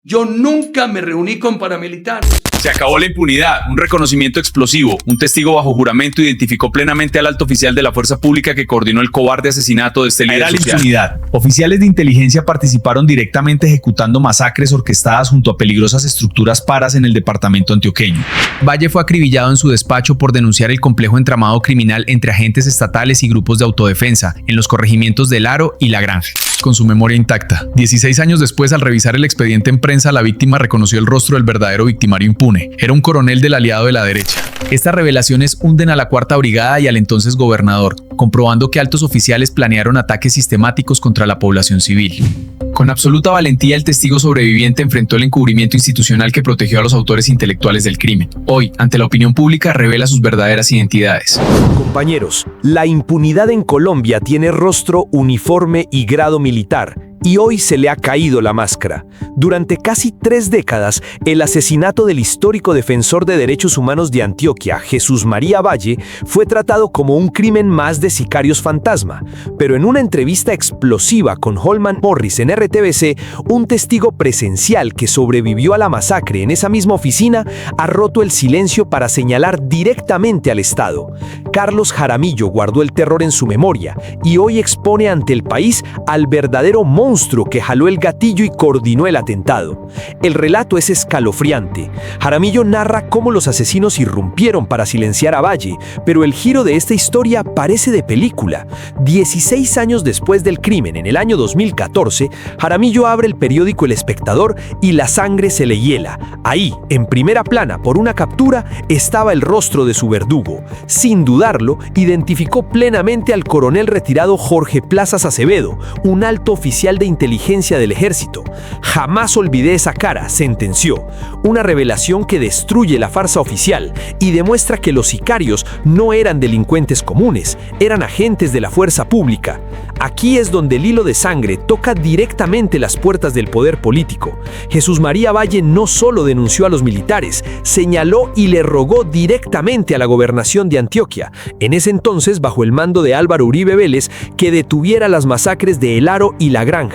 Yo nunca me reuní con paramilitares. Se acabó la impunidad, un reconocimiento explosivo. Un testigo bajo juramento identificó plenamente al alto oficial de la fuerza pública que coordinó el cobarde asesinato de este líder social. Era la impunidad. Oficiales de inteligencia participaron directamente ejecutando masacres orquestadas junto a peligrosas estructuras paras en el departamento antioqueño. Valle fue acribillado en su despacho por denunciar el complejo entramado criminal entre agentes estatales y grupos de autodefensa en los corregimientos del Aro y La Granja. Con su memoria intacta, 16 años después, al revisar el expediente en prensa, la víctima reconoció el rostro del verdadero victimario impune. Era un coronel del aliado de la derecha. Estas revelaciones hunden a la Cuarta Brigada y al entonces gobernador, comprobando que altos oficiales planearon ataques sistemáticos contra la población civil. Con absoluta valentía, el testigo sobreviviente enfrentó el encubrimiento institucional que protegió a los autores intelectuales del crimen. Hoy, ante la opinión pública, revela sus verdaderas identidades. Compañeros, la impunidad en Colombia tiene rostro, uniforme y grado militar. Y hoy se le ha caído la máscara. Durante casi 3 décadas, el asesinato del histórico defensor de derechos humanos de Antioquia, Jesús María Valle, fue tratado como un crimen más de sicarios fantasma. Pero en una entrevista explosiva con Holman Morris en RTBC, un testigo presencial que sobrevivió a la masacre en esa misma oficina ha roto el silencio para señalar directamente al Estado. Carlos Jaramillo guardó el terror en su memoria y hoy expone ante el país al verdadero monstruo que jaló el gatillo y coordinó el atentado. El relato es escalofriante. Jaramillo narra cómo los asesinos irrumpieron para silenciar a Valle, pero el giro de esta historia parece de película. 16 años después del crimen, en el año 2014, Jaramillo abre el periódico El Espectador y la sangre se le hiela. Ahí, en primera plana, por una captura, estaba el rostro de su verdugo. Sin dudarlo, identificó plenamente al coronel retirado Jorge Plazas Acevedo, un alto oficial de inteligencia del ejército. Jamás olvidé esa cara, sentenció. Una revelación que destruye la farsa oficial y demuestra que los sicarios no eran delincuentes comunes, eran agentes de la fuerza pública. Aquí es donde el hilo de sangre toca directamente las puertas del poder político. Jesús María Valle no solo denunció a los militares, señaló y le rogó directamente a la gobernación de Antioquia, en ese entonces bajo el mando de Álvaro Uribe Vélez, que detuviera las masacres de El Aro y La Granja.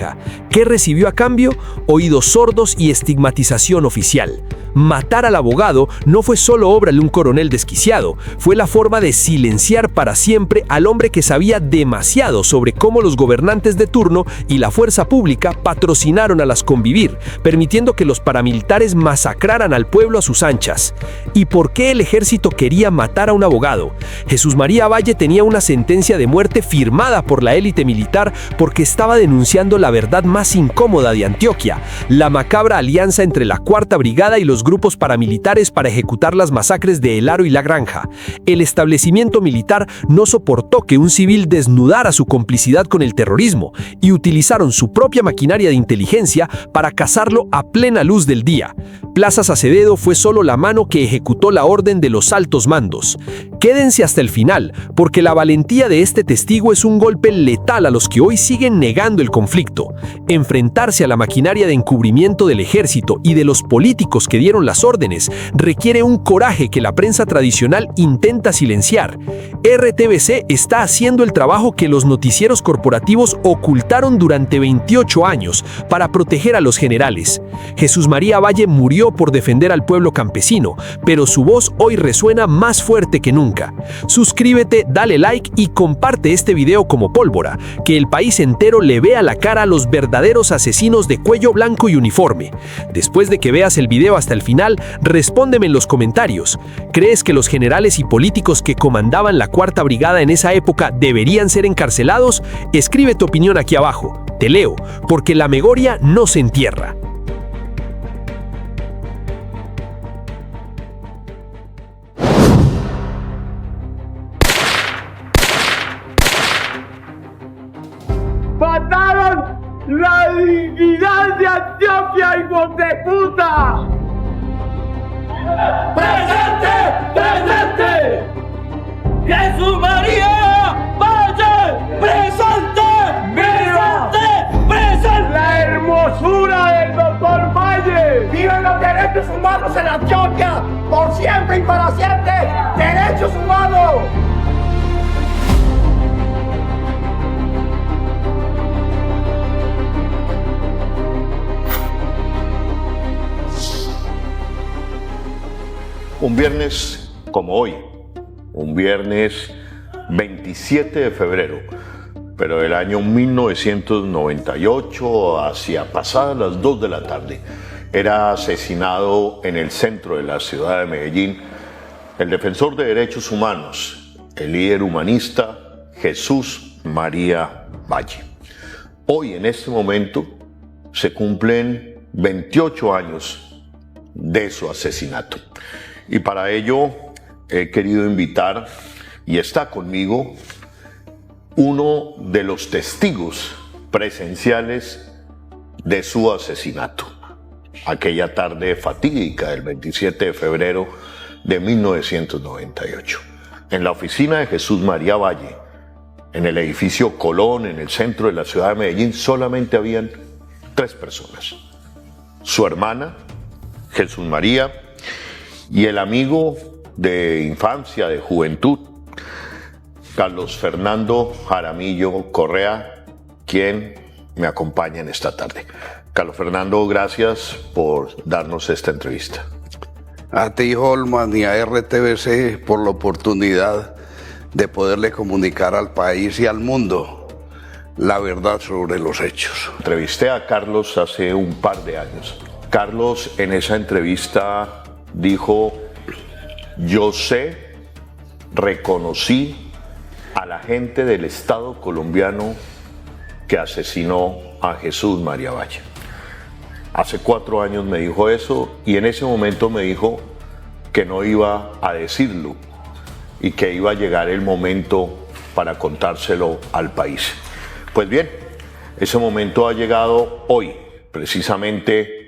¿Qué recibió a cambio? Oídos sordos y estigmatización oficial. Matar al abogado no fue solo obra de un coronel desquiciado, fue la forma de silenciar para siempre al hombre que sabía demasiado sobre cómo los gobernantes de turno y la fuerza pública patrocinaron a las convivir, permitiendo que los paramilitares masacraran al pueblo a sus anchas. ¿Y por qué el ejército quería matar a un abogado? Jesús María Valle tenía una sentencia de muerte firmada por la élite militar porque estaba denunciando la verdad más incómoda de Antioquia, la macabra alianza entre la Cuarta Brigada y los grupos paramilitares para ejecutar las masacres de El Aro y La Granja. El establecimiento militar no soportó que un civil desnudara su complicidad con el terrorismo y utilizaron su propia maquinaria de inteligencia para cazarlo a plena luz del día. Plazas Acevedo fue solo la mano que ejecutó la orden de los altos mandos. Quédense hasta el final, porque la valentía de este testigo es un golpe letal a los que hoy siguen negando el conflicto. Enfrentarse a la maquinaria de encubrimiento del ejército y de los políticos que dieron las órdenes requiere un coraje que la prensa tradicional intenta silenciar. RTBC está haciendo el trabajo que los noticieros corporativos ocultaron durante 28 años para proteger a los generales. Jesús María Valle murió por defender al pueblo campesino, pero su voz hoy resuena más fuerte que nunca. Suscríbete, dale like y comparte este video como pólvora, que el país entero le vea la cara a los verdaderos asesinos de cuello blanco y uniforme. Después de que veas el video hasta el final, respóndeme en los comentarios. ¿Crees que los generales y políticos que comandaban la Cuarta Brigada en esa época deberían ser encarcelados? Escribe tu opinión aquí abajo. Te leo, porque la memoria no se entierra. ¡Mataron la dignidad de Antioquia, hijos de puta! ¡Presente! ¡Presente! ¡Jesús María Valle! ¡Presente! ¡Presente! ¡Presente! ¡La hermosura del doctor Valle! ¡Viven los derechos humanos en Antioquia! ¡Por siempre y para siempre! ¡Derechos humanos! Un viernes como hoy, un viernes 27 de febrero, pero del año 1998, hacia pasadas las 2 de la tarde, era asesinado en el centro de la ciudad de Medellín el defensor de derechos humanos, el líder humanista Jesús María Valle. Hoy, en este momento, se cumplen 28 años de su asesinato. Y para ello he querido invitar, y está conmigo, uno de los testigos presenciales de su asesinato. Aquella tarde fatídica del 27 de febrero de 1998. En la oficina de Jesús María Valle, en el edificio Colón, en el centro de la ciudad de Medellín, solamente habían 3 personas. Su hermana, Jesús María, y el amigo de infancia, de juventud, Carlos Fernando Jaramillo Correa, quien me acompaña en esta tarde. Carlos Fernando, gracias por darnos esta entrevista. A ti, Holman, y a RTBC por la oportunidad de poderle comunicar al país y al mundo la verdad sobre los hechos. Entrevisté a Carlos hace un par de años. Carlos en esa entrevista dijo: yo reconocí a la gente del Estado colombiano que asesinó a Jesús María Valle. Hace 4 años me dijo eso, y en ese momento me dijo que no iba a decirlo y que iba a llegar el momento para contárselo al país. Pues bien, ese momento ha llegado hoy, precisamente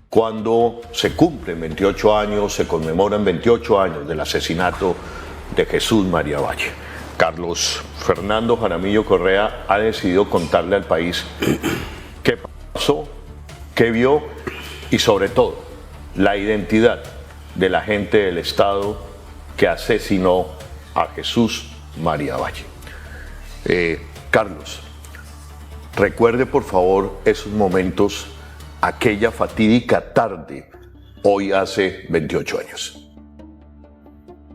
cuando se cumplen 28 años, se conmemoran 28 años del asesinato de Jesús María Valle. Carlos Fernando Jaramillo Correa ha decidido contarle al país qué pasó, qué vio y, sobre todo, la identidad de la gente del Estado que asesinó a Jesús María Valle. Carlos, recuerde por favor esos momentos, aquella fatídica tarde, hoy hace 28 años.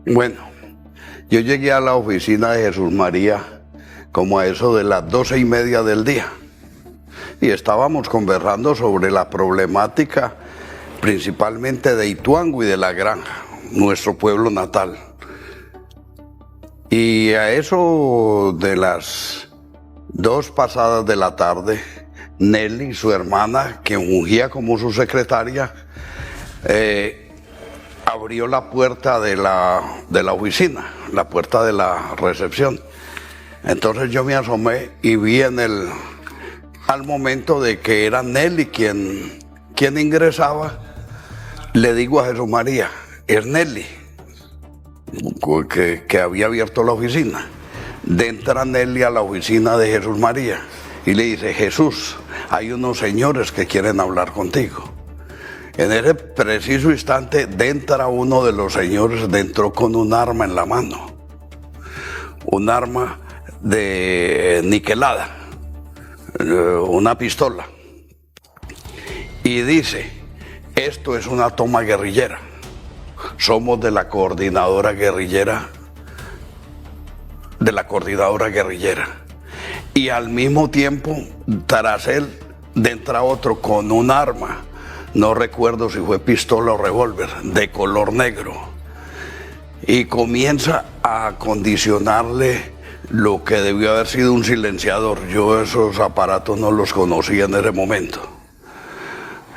Bueno, yo llegué a la oficina de Jesús María como a eso de las 12:30 del día, y estábamos conversando sobre la problemática principalmente de Ituango y de La Granja, nuestro pueblo natal. Y a eso de las 2 pasadas de la tarde, Nelly, su hermana, que fungía como su secretaria, abrió la puerta de la oficina, la puerta de la recepción. Entonces yo me asomé y vi al momento de que era Nelly quien ingresaba, le digo a Jesús María: es Nelly, que había abierto la oficina. Entra Nelly a la oficina de Jesús María y le dice: Jesús, hay unos señores que quieren hablar contigo. En ese preciso instante entra uno de los señores, entró con un arma en la mano, un arma de niquelada, una pistola, y dice: esto es una toma guerrillera, somos de la coordinadora guerrillera, y al mismo tiempo tras él entra otro con un arma, no recuerdo si fue pistola o revólver, de color negro, y comienza a acondicionarle lo que debió haber sido un silenciador. Yo esos aparatos no los conocía en ese momento.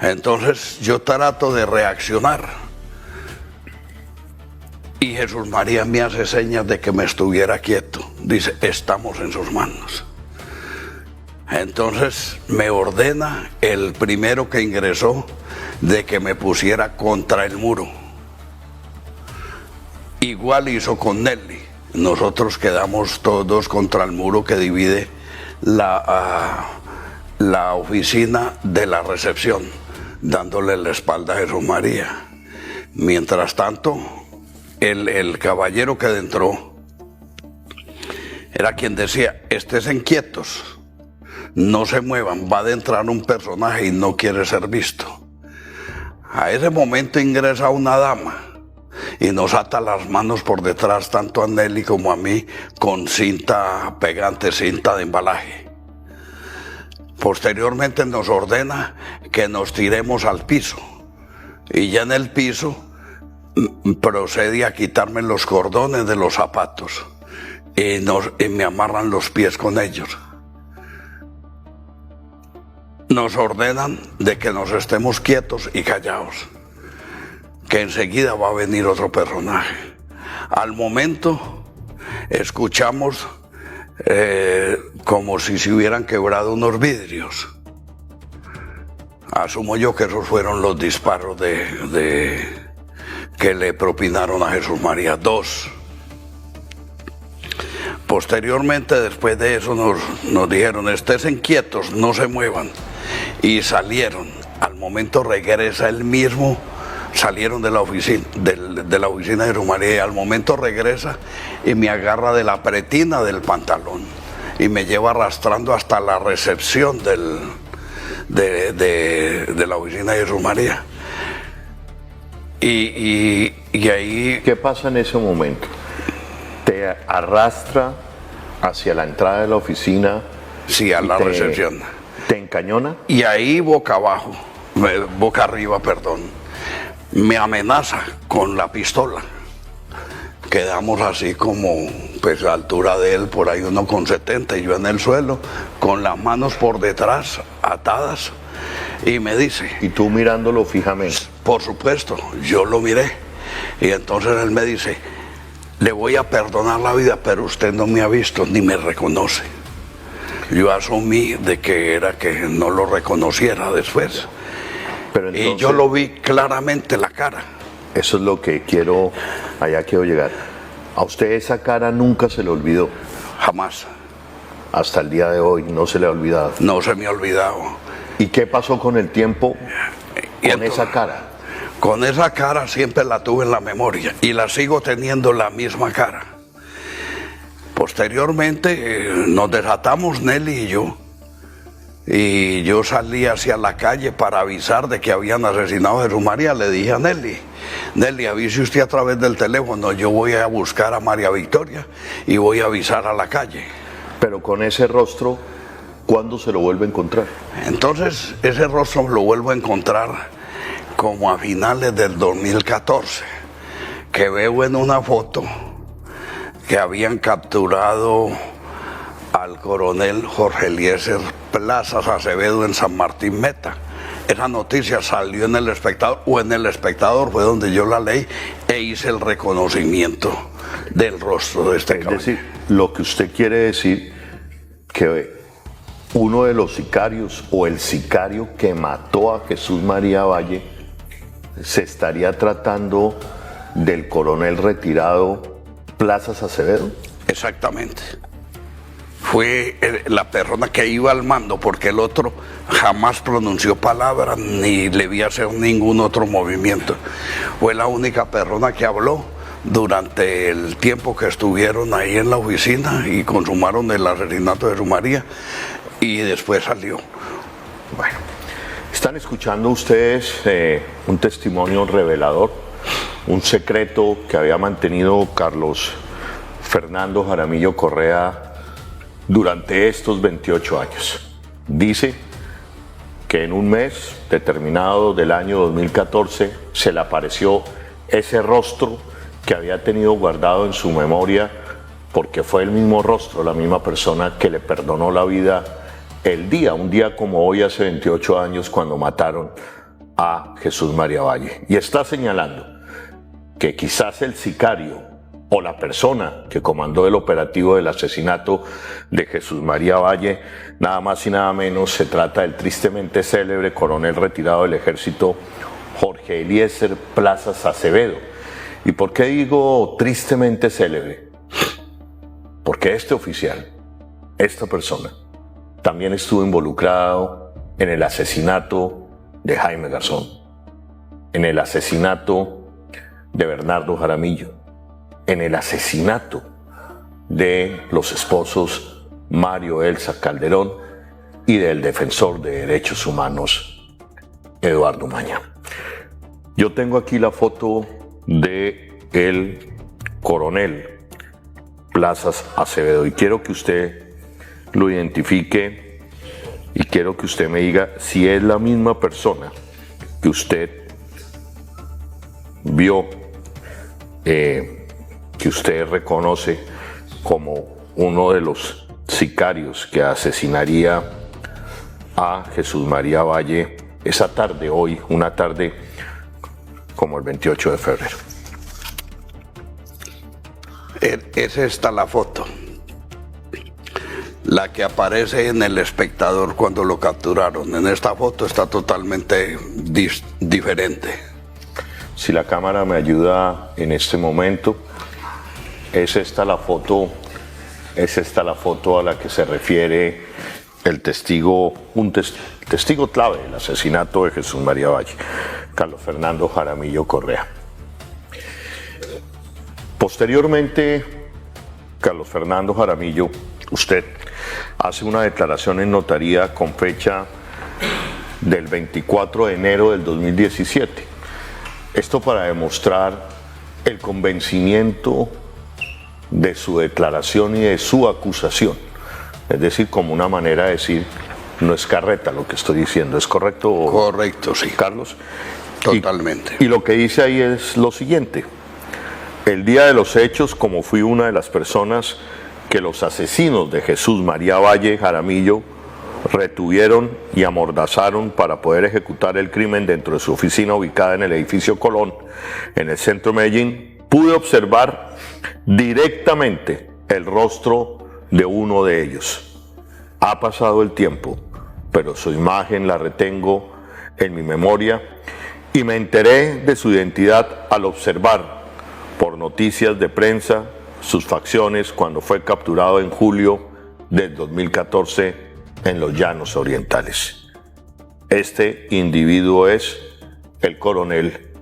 Entonces yo trato de reaccionar y Jesús María me hace señas de que me estuviera quieto. Dice: estamos en sus manos. Entonces me ordena el primero que ingresó de que me pusiera contra el muro. Igual hizo con Nelly. Nosotros quedamos todos contra el muro que divide la oficina de la recepción, dándole la espalda a Jesús María. Mientras tanto, el caballero que entró era quien decía: estén quietos, no se muevan, va a entrar un personaje y no quiere ser visto. A ese momento ingresa una dama y nos ata las manos por detrás, tanto a Nelly como a mí, con cinta pegante, cinta de embalaje. Posteriormente nos ordena que nos tiremos al piso, y ya en el piso procede a quitarme los cordones de los zapatos y me amarran los pies con ellos. Nos ordenan de que nos estemos quietos y callados, que enseguida va a venir otro personaje. Al momento escuchamos como si se hubieran quebrado unos vidrios. Asumo yo que esos fueron los disparos que le propinaron a Jesús María. 2. Posteriormente, después de eso, nos dijeron: estén quietos, no se muevan. Y salieron. Al momento regresa él mismo. Salieron de la oficina de Jesús María, y al momento regresa y me agarra de la pretina del pantalón y me lleva arrastrando hasta la recepción de la oficina de Jesús María. Y ahí... ¿Qué pasa en ese momento? ¿Te arrastra hacia la entrada de la oficina? Sí, a la recepción. ¿Te encañona? Y ahí boca arriba, me amenaza con la pistola. Quedamos así como, pues, a la altura de él, por ahí 1,70, y yo en el suelo, con las manos por detrás, atadas, y me dice... ¿Y tú mirándolo fijamente? Por supuesto, yo lo miré, y entonces él me dice: le voy a perdonar la vida, pero usted no me ha visto ni me reconoce. Yo asumí de que era que no lo reconociera después. Pero entonces, y yo lo vi claramente la cara. Eso es lo que allá quiero llegar. ¿A usted esa cara nunca se le olvidó? Jamás. Hasta el día de hoy no se le ha olvidado. No se me ha olvidado. ¿Y qué pasó con el tiempo con esa cara? Con esa cara siempre la tuve en la memoria y la sigo teniendo, la misma cara. Posteriormente nos desatamos Nelly y yo salí hacia la calle para avisar de que habían asesinado a Jesús María. Le dije a Nelly, avise usted a través del teléfono, yo voy a buscar a María Victoria y voy a avisar a la calle. Pero con ese rostro, ¿cuándo se lo vuelve a encontrar? Entonces ese rostro lo vuelvo a encontrar como a finales del 2014, que veo en una foto que habían capturado al coronel Jorge Eliezer Plazas Acevedo en San Martín Meta. Esa noticia salió en El Espectador, o en El Espectador fue donde yo la leí e hice el reconocimiento del rostro de este caballero. Es decir, lo que usted quiere decir, que uno de los sicarios o el sicario que mató a Jesús María Valle se estaría tratando del coronel retirado Plazas Acevedo. Exactamente. Fue la persona que iba al mando, porque el otro jamás pronunció palabra ni le vi hacer ningún otro movimiento. Fue la única persona que habló durante el tiempo que estuvieron ahí en la oficina y consumaron el asesinato de Jesús María, y después salió. Bueno, están escuchando ustedes un testimonio revelador, un secreto que había mantenido Carlos Fernando Jaramillo Correa durante estos 28 años. Dice que en un mes determinado del año 2014 se le apareció ese rostro que había tenido guardado en su memoria, porque fue el mismo rostro, la misma persona que le perdonó la vida un día como hoy, hace 28 años, cuando mataron a Jesús María Valle. Y está señalando que quizás el sicario o la persona que comandó el operativo del asesinato de Jesús María Valle, nada más y nada menos, se trata del tristemente célebre coronel retirado del ejército Jorge Eliezer Plazas Acevedo. ¿Y por qué digo tristemente célebre? Porque este oficial, esta persona, también estuvo involucrado en el asesinato de Jaime Garzón, en el asesinato de Bernardo Jaramillo, en el asesinato de los esposos Mario Elsa Calderón y del defensor de derechos humanos Eduardo Maña. Yo tengo aquí la foto de el coronel Plazas Acevedo. Y quiero que usted lo identifique y quiero que usted me diga si es la misma persona que usted vio, que usted reconoce como uno de los sicarios que asesinaría a Jesús María Valle esa tarde, hoy, una tarde como el 28 de febrero. Es esta la foto, la que aparece en El Espectador cuando lo capturaron. En esta foto está totalmente diferente. Si la cámara me ayuda en este momento, es esta la foto a la que se refiere el testigo, testigo clave del asesinato de Jesús María Valle, Carlos Fernando Jaramillo Correa. Posteriormente, Carlos Fernando Jaramillo, usted hace una declaración en notaría con fecha del 24 de enero del 2017. Esto para demostrar el convencimiento de su declaración y de su acusación. Es decir, como una manera de decir, no es carreta lo que estoy diciendo, ¿es correcto? Correcto, sí. Carlos. Totalmente. Y lo que dice ahí es lo siguiente. El día de los hechos, como fui una de las personas que los asesinos de Jesús María Valle Jaramillo retuvieron y amordazaron para poder ejecutar el crimen dentro de su oficina ubicada en el edificio Colón, en el centro de Medellín, pude observar directamente el rostro de uno de ellos. Ha pasado el tiempo, pero su imagen la retengo en mi memoria y me enteré de su identidad al observar por noticias de prensa sus facciones cuando fue capturado en julio del 2014 en los Llanos Orientales. Este individuo es el coronel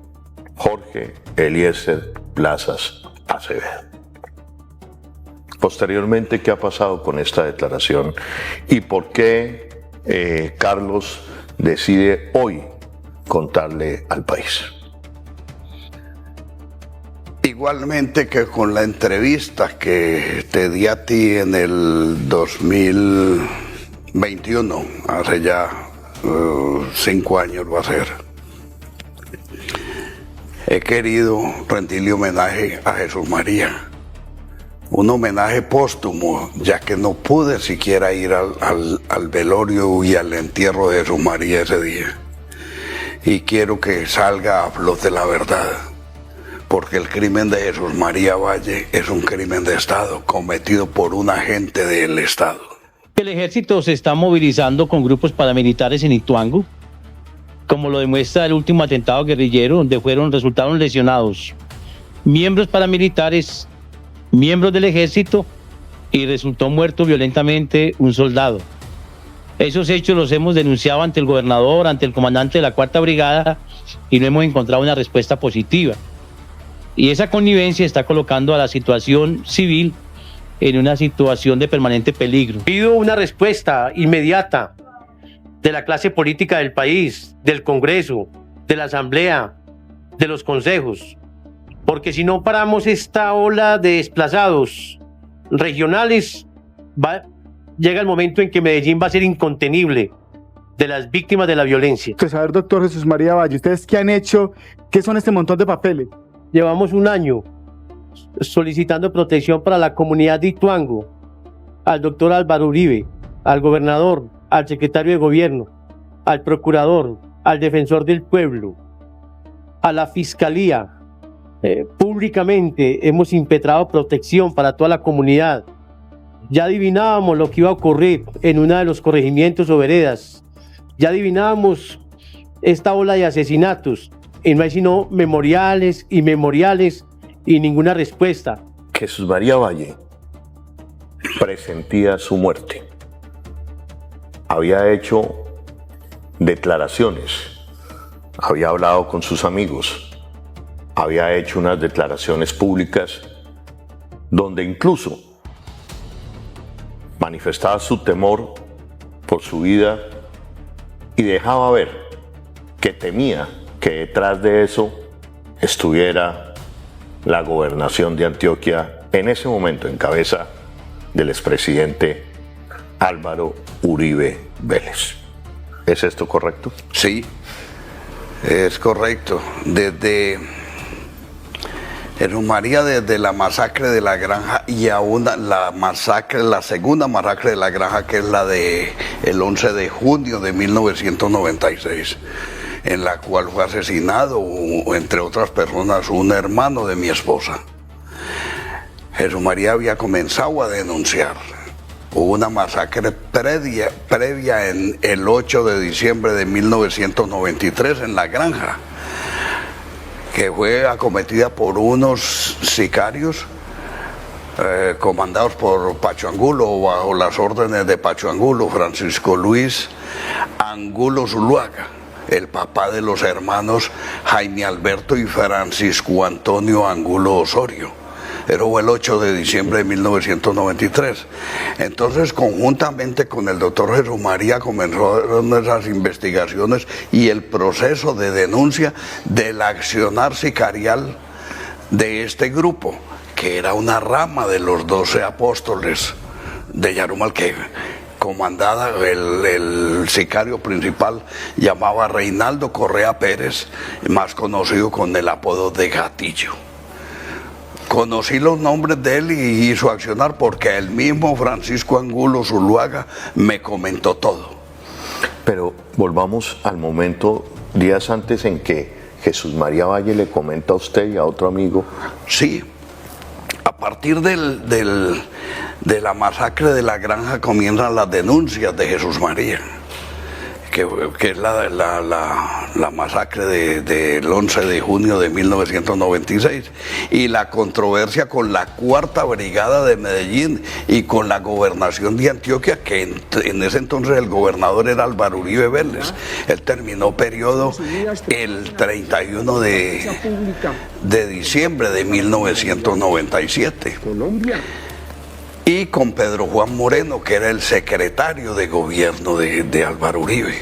Jorge Eliezer Plazas Acevedo. Posteriormente, ¿qué ha pasado con esta declaración y por qué Carlos decide hoy contarle al país? Igualmente que con la entrevista que te di a ti en el 2021, hace ya 5 años va a ser, he querido rendirle homenaje a Jesús María. Un homenaje póstumo, ya que no pude siquiera ir al velorio y al entierro de Jesús María ese día. Y quiero que salga a flote la verdad, porque el crimen de Jesús María Valle es un crimen de Estado cometido por un agente del Estado. El ejército se está movilizando con grupos paramilitares en Ituango, como lo demuestra el último atentado guerrillero, donde resultaron lesionados miembros paramilitares, miembros del ejército, y resultó muerto violentamente un soldado. Esos hechos los hemos denunciado ante el gobernador, ante el comandante de la 4ª Brigada, y no hemos encontrado una respuesta positiva. Y esa connivencia está colocando a la situación civil en una situación de permanente peligro. Pido una respuesta inmediata de la clase política del país, del Congreso, de la Asamblea, de los consejos, porque si no paramos esta ola de desplazados regionales, llega el momento en que Medellín va a ser incontenible de las víctimas de la violencia. Pues a ver, doctor Jesús María Valle, ¿ustedes qué han hecho? ¿Qué son este montón de papeles? Llevamos un año solicitando protección para la comunidad de Ituango, al doctor Álvaro Uribe, al gobernador, al secretario de gobierno, al procurador, al defensor del pueblo, a la fiscalía. Públicamente hemos impetrado protección para toda la comunidad. Ya adivinábamos lo que iba a ocurrir en uno de los corregimientos o veredas. Ya adivinábamos esta ola de asesinatos. Y no hay sino memoriales y memoriales y ninguna respuesta. Jesús María Valle presentía su muerte. Había hecho declaraciones, había hablado con sus amigos, había hecho unas declaraciones públicas donde incluso manifestaba su temor por su vida y dejaba ver que temía que detrás de eso estuviera la gobernación de Antioquia, en ese momento en cabeza del expresidente Álvaro Uribe Vélez. ¿Es esto correcto? Sí, es correcto. Desde Jesús María, desde la masacre de la Granja y aún la segunda masacre de la Granja, que es la de el 11 de junio de 1996, en la cual fue asesinado, entre otras personas, un hermano de mi esposa. Jesús María había comenzado a denunciar. Hubo una masacre previa en el 8 de diciembre de 1993 en La Granja, que fue acometida por unos sicarios comandados por Pacho Angulo, bajo las órdenes de Pacho Angulo, Francisco Luis Angulo Zuluaga, el papá de los hermanos Jaime Alberto y Francisco Antonio Angulo Osorio. Era el 8 de diciembre de 1993. Entonces, conjuntamente con el doctor Jesús María, comenzaron esas investigaciones y el proceso de denuncia del accionar sicarial de este grupo, que era una rama de los 12 apóstoles de Yarumal, que comandada, el sicario principal llamaba Reinaldo Correa Pérez, más conocido con el apodo de Gatillo. Conocí los nombres de él y su accionar porque el mismo Francisco Angulo Zuluaga me comentó todo. Pero volvamos al momento, días antes, en que Jesús María Valle le comenta a usted y a otro amigo. Sí, a partir de la masacre de la Granja comienzan las denuncias de Jesús María, que es la masacre del 11 de junio de 1996, y la controversia con la Cuarta Brigada de Medellín y con la gobernación de Antioquia, que en ese entonces el gobernador era Álvaro Uribe Vélez. Él terminó periodo el 31 de diciembre de 1997. Y con Pedro Juan Moreno, que era el secretario de gobierno de Álvaro Uribe.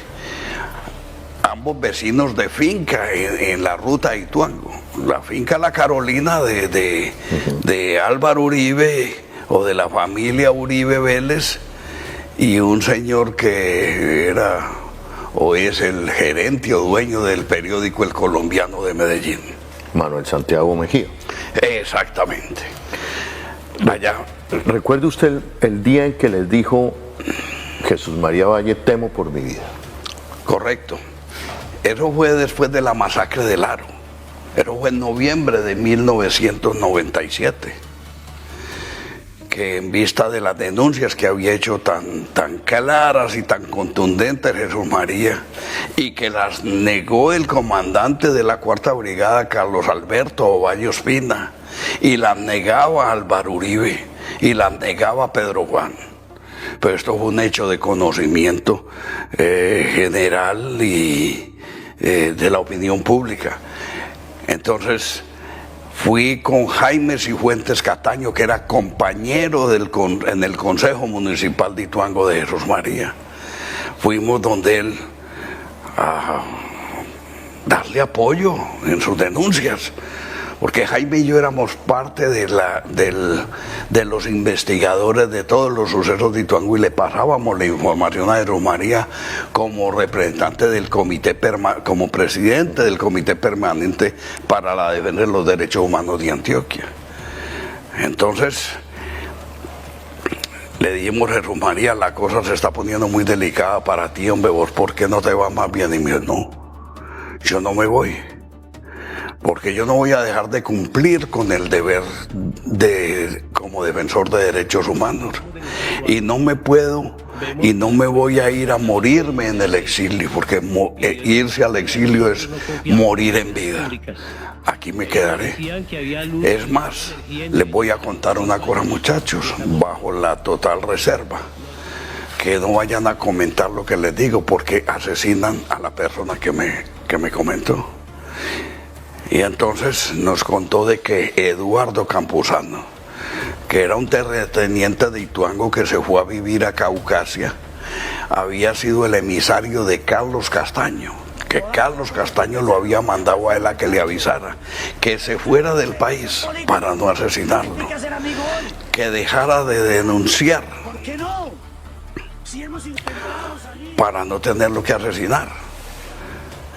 Ambos vecinos de finca en la ruta de Ituango. La finca La Carolina de Álvaro Uribe, o de la familia Uribe Vélez, y un señor que era o es el gerente o dueño del periódico El Colombiano de Medellín. Manuel Santiago Mejía. Exactamente. Allá. ¿Recuerde usted el día en que les dijo Jesús María Valle, temo por mi vida? Correcto. Eso fue después de la masacre del Aro. Eso fue en noviembre de 1997. Que en vista de las denuncias que había hecho tan claras y tan contundentes Jesús María, y que las negó el comandante de la Cuarta Brigada, Carlos Alberto Ovalle Ospina, y las negaba Álvaro Uribe, y las negaba Pedro Juan. Pero esto fue un hecho de conocimiento general y de la opinión pública. Entonces fui con Jaime Cifuentes Cataño, que era compañero en el Consejo Municipal de Ituango de Jesús María. Fuimos donde él a darle apoyo en sus denuncias, porque Jaime y yo éramos parte de los investigadores de todos los sucesos de Ituango, y le pasábamos la información a Jesús María como representante del comité, como presidente del Comité Permanente para la Defensa de los Derechos Humanos de Antioquia. Entonces le dijimos a Jesús María, la cosa se está poniendo muy delicada para ti, hombre, ¿vos por qué no te va más bien? Y me dijo, no, yo no me voy, porque yo no voy a dejar de cumplir con el deber como defensor de derechos humanos, y no me puedo y no me voy a ir a morirme en el exilio, porque irse al exilio es morir en vida. Aquí me quedaré. Es más, les voy a contar una cosa, muchachos, bajo la total reserva, que no vayan a comentar lo que les digo, porque asesinan a la persona que me comentó. Y entonces nos contó de que Eduardo Campuzano, que era un terrateniente de Ituango que se fue a vivir a Caucasia, había sido el emisario de Carlos Castaño. que Carlos Castaño lo había mandado a él a que le avisara que se fuera del país para no asesinarlo, que dejara de denunciar para no tenerlo que asesinar.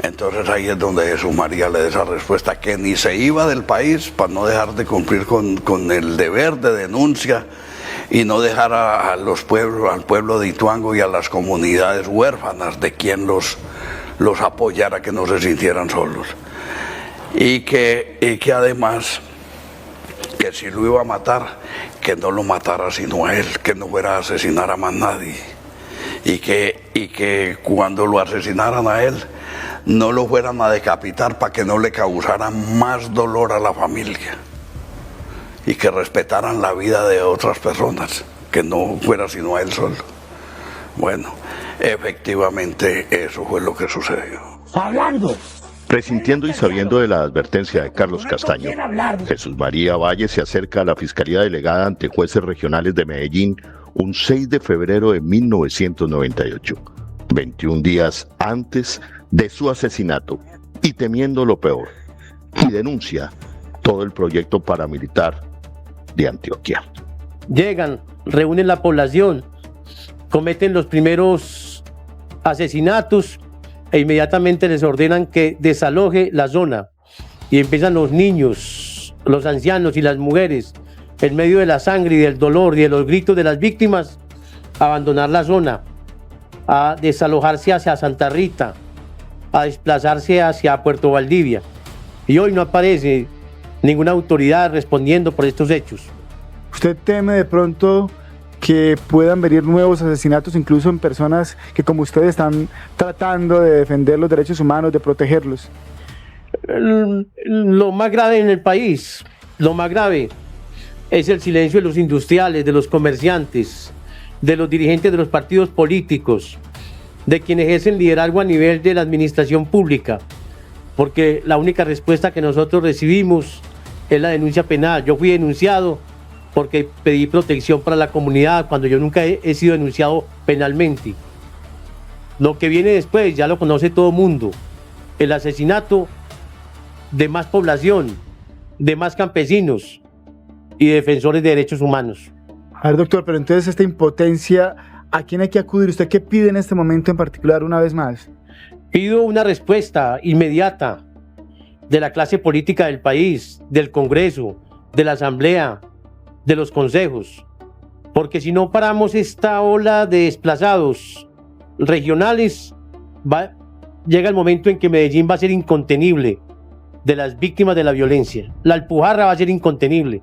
Entonces ahí es donde Jesús María le da esa respuesta, que ni se iba del país para no dejar de cumplir con el deber de denuncia y no dejar a los pueblos, al pueblo de Ituango y a las comunidades huérfanas de quien los apoyara, que no se sintieran solos. Y que además, que si lo iba a matar, que no lo matara sino a él, que no fuera a asesinar a más nadie. Y que cuando lo asesinaran a él, no lo fueran a decapitar para que no le causaran más dolor a la familia. Y que respetaran la vida de otras personas, que no fuera sino a él solo. Bueno, efectivamente eso fue lo que sucedió. Hablando. Presintiendo y sabiendo de la advertencia de Carlos Castaño, Jesús María Valle se acerca a la Fiscalía Delegada ante jueces regionales de Medellín un 6 de febrero de 1998, 21 días antes de su asesinato, y temiendo lo peor, y denuncia todo el proyecto paramilitar de Antioquia. Llegan, reúnen la población, cometen los primeros asesinatos e inmediatamente les ordenan que desaloje la zona, y empiezan los niños, los ancianos y las mujeres, en medio de la sangre y del dolor y de los gritos de las víctimas, a abandonar la zona, a desalojarse hacia Santa Rita, a desplazarse hacia Puerto Valdivia. Y hoy no aparece ninguna autoridad respondiendo por estos hechos. ¿Usted teme de pronto que puedan venir nuevos asesinatos, incluso en personas que como ustedes están tratando de defender los derechos humanos, de protegerlos? Lo más grave en el país, lo más grave es el silencio de los industriales, de los comerciantes, de los dirigentes de los partidos políticos, de quienes ejercen liderazgo a nivel de la administración pública, porque la única respuesta que nosotros recibimos es la denuncia penal. Yo fui denunciado porque pedí protección para la comunidad cuando yo nunca he sido denunciado penalmente. Lo que viene después ya lo conoce todo el mundo: el asesinato de más población, de más campesinos y defensores de derechos humanos. A ver, doctor, pero entonces esta impotencia, ¿a quién hay que acudir? ¿Usted qué pide en este momento en particular, una vez más? Pido una respuesta inmediata de la clase política del país, del Congreso, de la Asamblea, de los consejos, porque si no paramos esta ola de desplazados regionales, llega el momento en que Medellín va a ser incontenible de las víctimas de la violencia. La Alpujarra va a ser incontenible,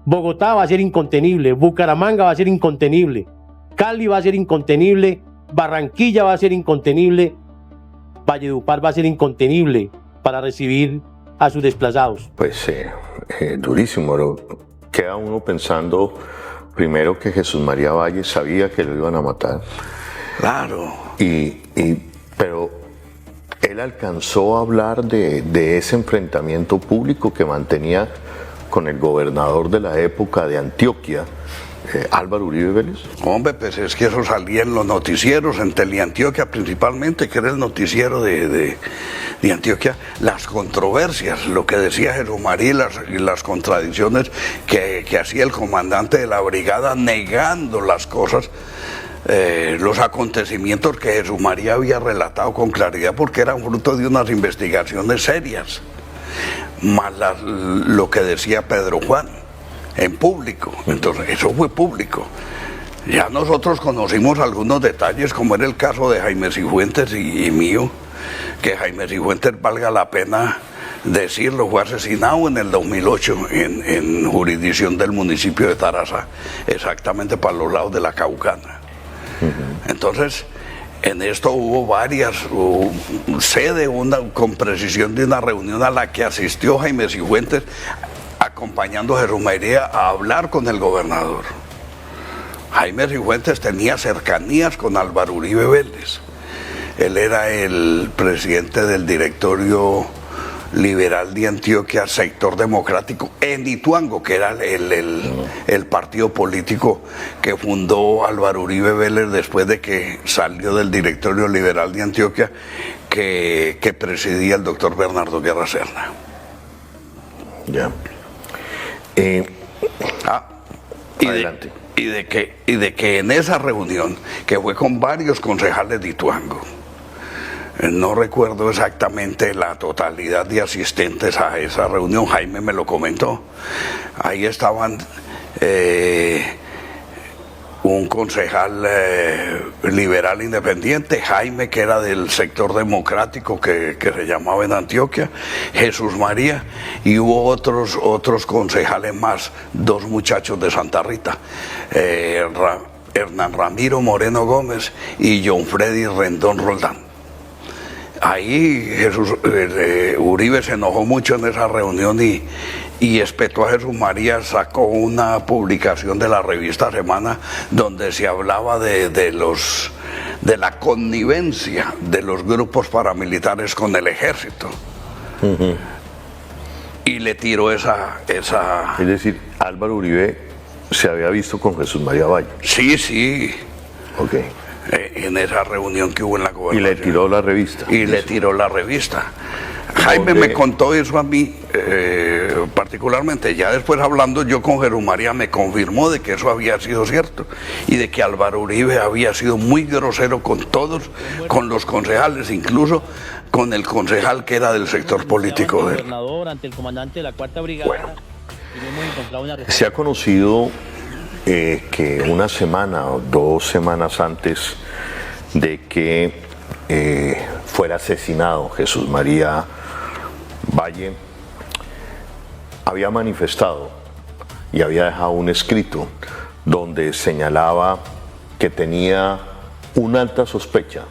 Bogotá va a ser incontenible, Bucaramanga va a ser incontenible, Cali va a ser incontenible, Barranquilla va a ser incontenible, Valledupar va a ser incontenible para recibir a sus desplazados. Pues durísimo, ¿no? Queda uno pensando primero que Jesús María Valle sabía que lo iban a matar. Claro. Pero él alcanzó a hablar de ese enfrentamiento público que mantenía con el gobernador de la época de Antioquia, Álvaro Uribe Vélez. Hombre, pues es que eso salía en los noticieros, en Teleantioquia principalmente, que era el noticiero de Antioquia, las controversias, lo que decía Jesús María y las contradicciones que hacía el comandante de la brigada negando las cosas, los acontecimientos que Jesús María había relatado con claridad porque eran fruto de unas investigaciones serias, más lo que decía Pedro Juan en público. Entonces eso fue público. Ya nosotros conocimos algunos detalles, como era el caso de Jaime Cifuentes y mío, que Jaime Cifuentes, valga la pena decirlo, fue asesinado en el 2008 en jurisdicción del municipio de Taraza, exactamente para los lados de la Caucana. Entonces, en esto hubo sede con precisión de una reunión a la que asistió Jaime Cifuentes, acompañando a Jesús María a hablar con el gobernador. Jaime Cifuentes tenía cercanías con Álvaro Uribe Vélez. Él era el presidente del directorio Liberal de Antioquia, Sector Democrático, en Ituango, que era el partido político que fundó Álvaro Uribe Vélez después de que salió del directorio liberal de Antioquia, que presidía el doctor Bernardo Guerra Serna. Ya. Adelante. Y de que en esa reunión, que fue con varios concejales de Ituango, no recuerdo exactamente la totalidad de asistentes a esa reunión, Jaime me lo comentó, ahí estaban un concejal liberal independiente, Jaime, que era del sector democrático que se llamaba en Antioquia, Jesús María, y hubo otros concejales más, dos muchachos de Santa Rita, Hernán Ramiro Moreno Gómez y John Freddy Rendón Roldán. Ahí Uribe se enojó mucho en esa reunión y espetó a Jesús María, sacó una publicación de la revista Semana donde se hablaba de la connivencia de los grupos paramilitares con el ejército. Uh-huh. Y le tiró esa... Es decir, Álvaro Uribe se había visto con Jesús María Valle. Sí. Ok. En esa reunión que hubo en la gobernación. Y le tiró la revista. Le tiró la revista. Jaime me contó eso a mí particularmente. Ya después hablando yo con Jesús María me confirmó de que eso había sido cierto y de que Álvaro Uribe había sido muy grosero con todos, con los concejales, incluso con el concejal que era del sector político de él. Ante el comandante de la Cuarta Brigada. Bueno, se ha conocido que una semana o 2 semanas antes de que fuera asesinado Jesús María Valle, había manifestado y había dejado un escrito donde señalaba que tenía una alta sospecha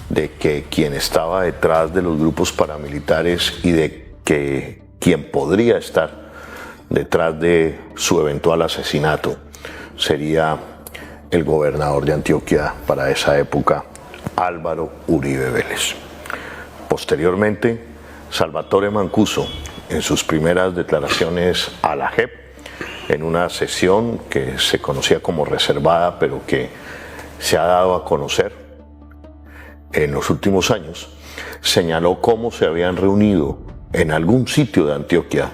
de que quien estaba detrás de los grupos paramilitares y de que quien podría estar detrás de su eventual asesinato sería el gobernador de Antioquia para esa época, Álvaro Uribe Vélez. Posteriormente, Salvatore Mancuso, en sus primeras declaraciones a la JEP, en una sesión que se conocía como reservada, pero que se ha dado a conocer en los últimos años, señaló cómo se habían reunido en algún sitio de Antioquia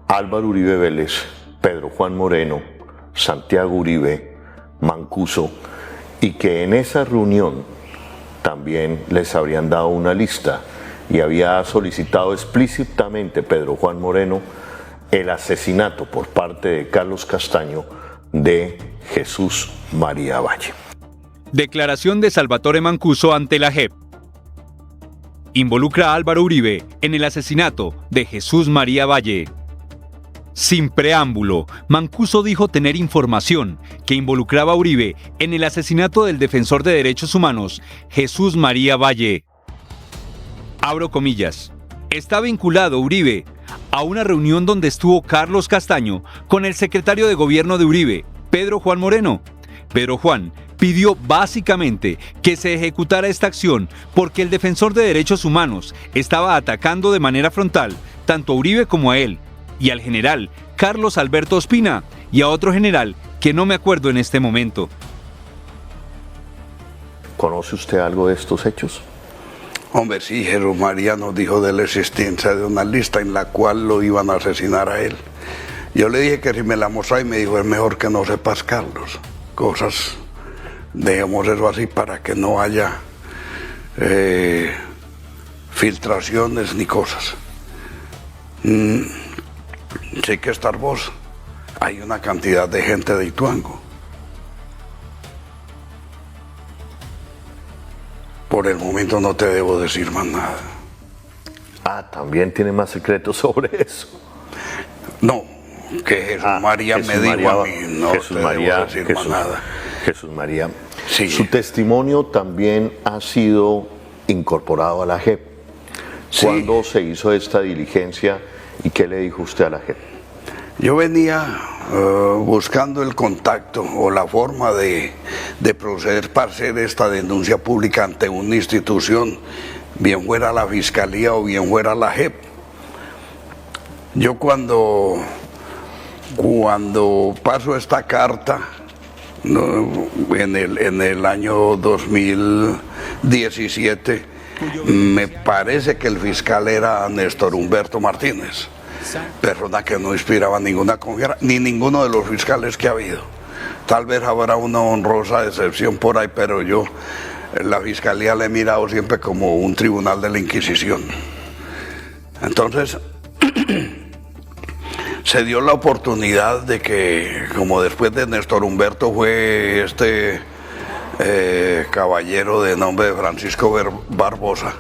Álvaro Uribe Vélez, Pedro Juan Moreno, Santiago Uribe, Mancuso, y que en esa reunión también les habrían dado una lista y había solicitado explícitamente Pedro Juan Moreno el asesinato por parte de Carlos Castaño de Jesús María Valle. Declaración de Salvatore Mancuso ante la JEP. Involucra a Álvaro Uribe en el asesinato de Jesús María Valle. Sin preámbulo, Mancuso dijo tener información que involucraba a Uribe en el asesinato del defensor de derechos humanos, Jesús María Valle. Abro comillas. Está vinculado Uribe a una reunión donde estuvo Carlos Castaño con el secretario de gobierno de Uribe, Pedro Juan Moreno. Pedro Juan pidió básicamente que se ejecutara esta acción porque el defensor de derechos humanos estaba atacando de manera frontal tanto a Uribe como a él, y al general Carlos Alberto Ospina y a otro general que no me acuerdo en este momento. ¿Conoce usted algo de estos hechos? Hombre, sí, Jesús María nos dijo de la existencia de una lista en la cual lo iban a asesinar a él. Yo le dije que si me la mostraba y me dijo, es mejor que no sepas, Carlos. Cosas, dejemos eso así para que no haya filtraciones ni cosas. Sí que estar vos, hay una cantidad de gente de Ituango. Por el momento no te debo decir más nada. Ah, ¿también tiene más secretos sobre eso? No, que Jesús María me dijo a mí, no Jesús te María, debo decir más nada. Jesús María, sí. Su testimonio también ha sido incorporado a la JEP. Sí. ¿Cuándo se hizo esta diligencia y qué le dijo usted a la JEP? Yo venía buscando el contacto o la forma de proceder para hacer esta denuncia pública ante una institución, bien fuera la Fiscalía o bien fuera la JEP. Yo cuando paso esta carta, ¿no?, en el año 2017, me parece que el fiscal era Néstor Humberto Martínez, persona que no inspiraba ninguna confianza, ni ninguno de los fiscales que ha habido. Tal vez habrá una honrosa excepción por ahí, pero yo la fiscalía la he mirado siempre como un tribunal de la Inquisición. Entonces se dio la oportunidad de que, como después de Néstor Humberto fue este caballero de nombre de Francisco Barbosa,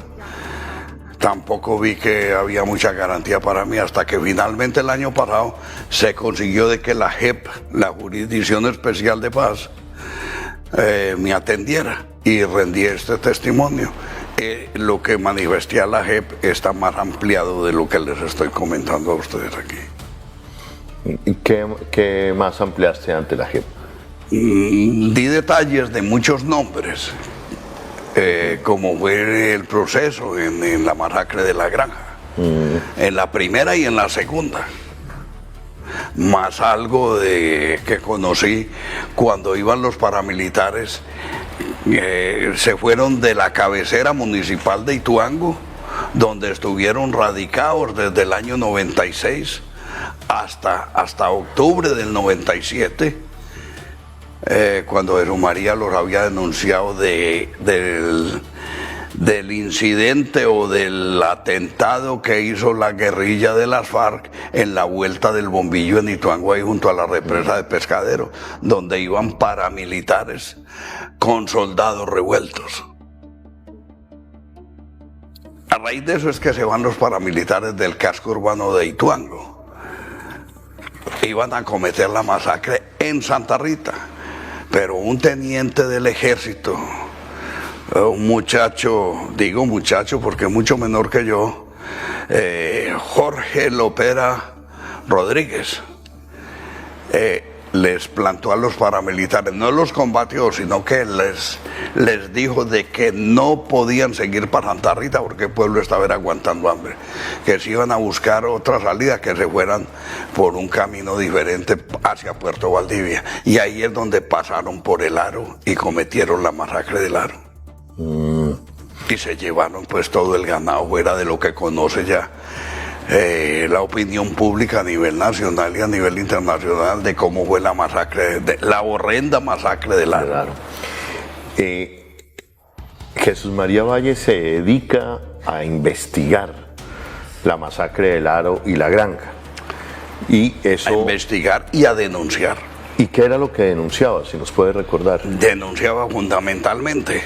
tampoco vi que había mucha garantía para mí, hasta que finalmente el año pasado se consiguió de que la JEP, la Jurisdicción Especial de Paz, me atendiera y rendí este testimonio. Lo que manifesté a la JEP está más ampliado de lo que les estoy comentando a ustedes aquí. ¿Y qué más ampliaste ante la JEP? Di detalles de muchos nombres, como fue el proceso en la masacre de La Granja, en la primera y en la segunda, más algo que conocí cuando iban los paramilitares, se fueron de la cabecera municipal de Ituango, donde estuvieron radicados desde el año 96 hasta octubre del 97, cuando Jesús María los había denunciado del incidente o del atentado que hizo la guerrilla de las FARC en la vuelta del Bombillo en Ituango, ahí junto a la represa de Pescadero, donde iban paramilitares con soldados revueltos. A raíz de eso es que se van los paramilitares del casco urbano de Ituango. Iban a cometer la masacre en Santa Rita, pero un teniente del ejército, un muchacho, digo muchacho porque es mucho menor que yo, Jorge Lopera Rodríguez, les plantó a los paramilitares, no los combatió, sino que les dijo de que no podían seguir para Santa Rita porque el pueblo estaba aguantando hambre, que se iban a buscar otra salida, que se fueran por un camino diferente hacia Puerto Valdivia, y ahí es donde pasaron por el Aro y cometieron la masacre del Aro. Y se llevaron pues todo el ganado, fuera de lo que conoce ya la opinión pública a nivel nacional y a nivel internacional de cómo fue la masacre, la horrenda masacre del Aro. Jesús María Valle se dedica a investigar la masacre del Aro y La Granja. Y eso... A investigar y a denunciar. ¿Y qué era lo que denunciaba, si nos puede recordar? Denunciaba fundamentalmente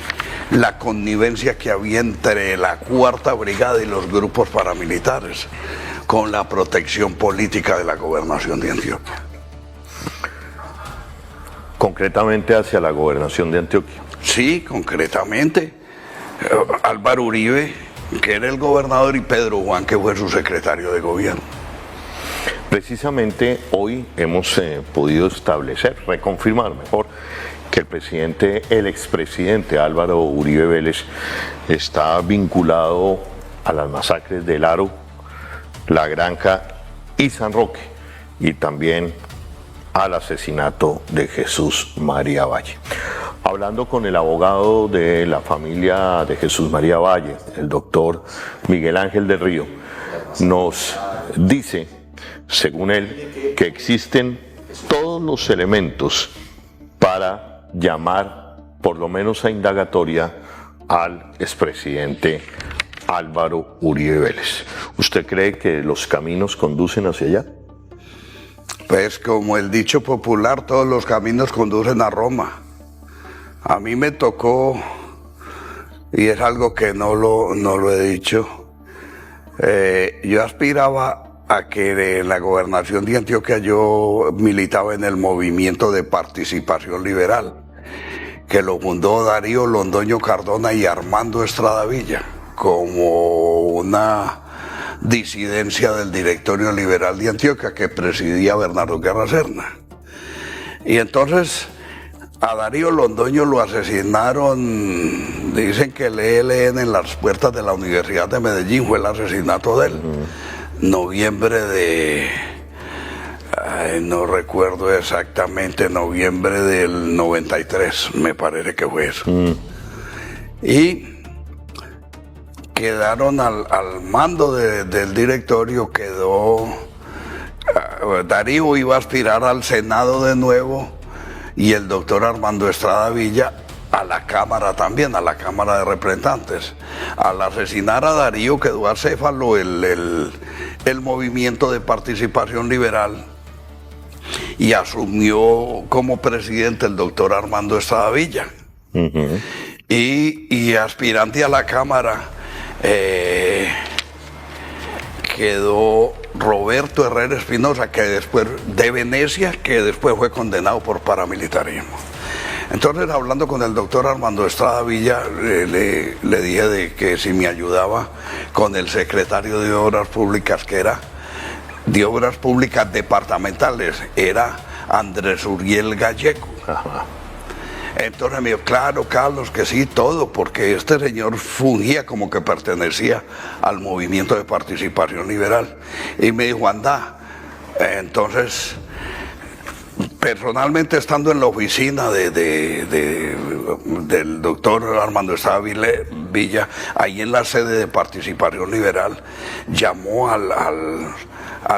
la connivencia que había entre la Cuarta Brigada y los grupos paramilitares con la protección política de la gobernación de Antioquia. Concretamente hacia la gobernación de Antioquia. Sí, concretamente. Álvaro Uribe, que era el gobernador, y Pedro Juan, que fue su secretario de gobierno. Precisamente hoy hemos podido establecer, reconfirmar mejor, que el expresidente Álvaro Uribe Vélez está vinculado a las masacres del Aro, La Granja y San Roque, y también al asesinato de Jesús María Valle. Hablando con el abogado de la familia de Jesús María Valle, el doctor Miguel Ángel del Río, nos dice, según él, que existen todos los elementos para llamar, por lo menos a indagatoria, al expresidente Álvaro Uribe Vélez. ¿Usted cree que los caminos conducen hacia allá? Pues como el dicho popular, todos los caminos conducen a Roma. A mí me tocó, y es algo que no lo he dicho, yo aspiraba a que en la gobernación de Antioquia yo militaba en el movimiento de participación liberal, que lo fundó Darío Londoño Cardona y Armando Estrada Villa, como una disidencia del directorio liberal de Antioquia que presidía Bernardo Guerra Serna. Y entonces a Darío Londoño lo asesinaron, dicen que el ELN en las puertas de la Universidad de Medellín fue el asesinato de él. noviembre de... no recuerdo exactamente, noviembre del 93, me parece que fue eso. Y quedaron al mando del directorio, quedó... Darío iba a aspirar al Senado de nuevo y el doctor Armando Estrada Villa a la Cámara también, a la Cámara de Representantes. Al asesinar a Darío quedó acéfalo el movimiento de participación liberal y asumió como presidente el doctor Armando Estrada Villa. Y aspirante a la Cámara quedó Roberto Herrera Espinosa, que después de Venecia, que después fue condenado por paramilitarismo. Entonces, hablando con el doctor Armando Estrada Villa, le dije de que si me ayudaba con el secretario de Obras Públicas, que era de Obras Públicas Departamentales, era Andrés Uriel Gallego. Entonces me dijo, claro, Carlos, que sí, todo, porque este señor fungía como que pertenecía al movimiento de participación liberal. Y me dijo, anda. Entonces, personalmente estando en la oficina del doctor Armando Estrada Villa, ahí en la sede de participación liberal, llamó al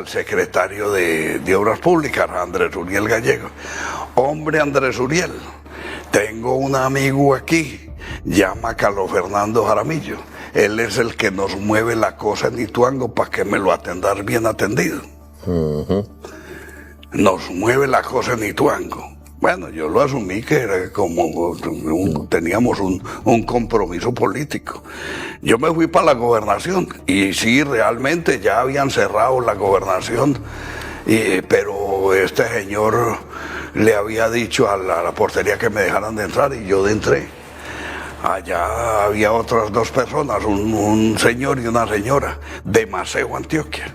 secretario de Obras Públicas, Andrés Uriel Gallego. Hombre, Andrés Uriel, tengo un amigo aquí, llama Carlos Fernando Jaramillo. Él es el que nos mueve la cosa en Ituango para que me lo atendas bien atendido. Nos mueve la cosa en Ituango. Bueno, yo lo asumí que era como teníamos un compromiso político. Yo me fui para la gobernación y sí, realmente ya habían cerrado la gobernación, pero este señor le había dicho a la portería que me dejaran de entrar y yo entré. Allá había otras dos personas, un señor y una señora, de Maceo, Antioquia.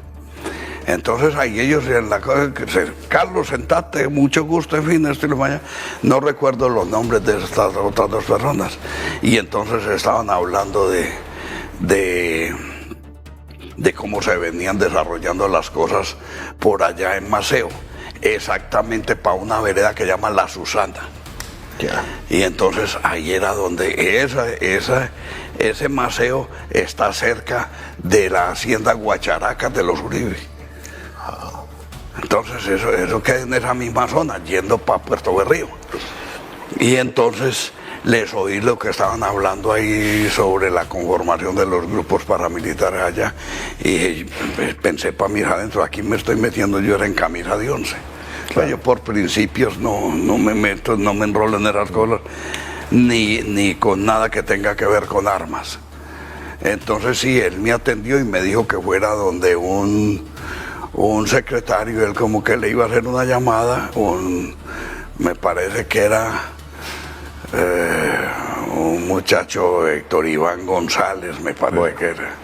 Entonces ahí ellos en la cosa, Carlos, sentate, mucho gusto, en fin, esto y lo mañana. No recuerdo los nombres de estas otras dos personas. Y entonces estaban hablando de cómo se venían desarrollando las cosas por allá en Maceo, exactamente para una vereda que llama La Susana. Y entonces ahí era donde ese Maceo está cerca de la hacienda Guacharacas de los Uribe. Entonces eso queda en esa misma zona, yendo para Puerto Berrío. Y entonces les oí lo que estaban hablando ahí sobre la conformación de los grupos paramilitares allá. Y pensé, para mirar adentro, aquí me estoy metiendo yo era en camisa de 11. Claro. Yo por principios no me meto, no me enrolo en esas cosas, ni con nada que tenga que ver con armas. Entonces sí, él me atendió y me dijo que fuera donde un secretario, él como que le iba a hacer una llamada, me parece que era un muchacho, Héctor Iván González, me parece que era.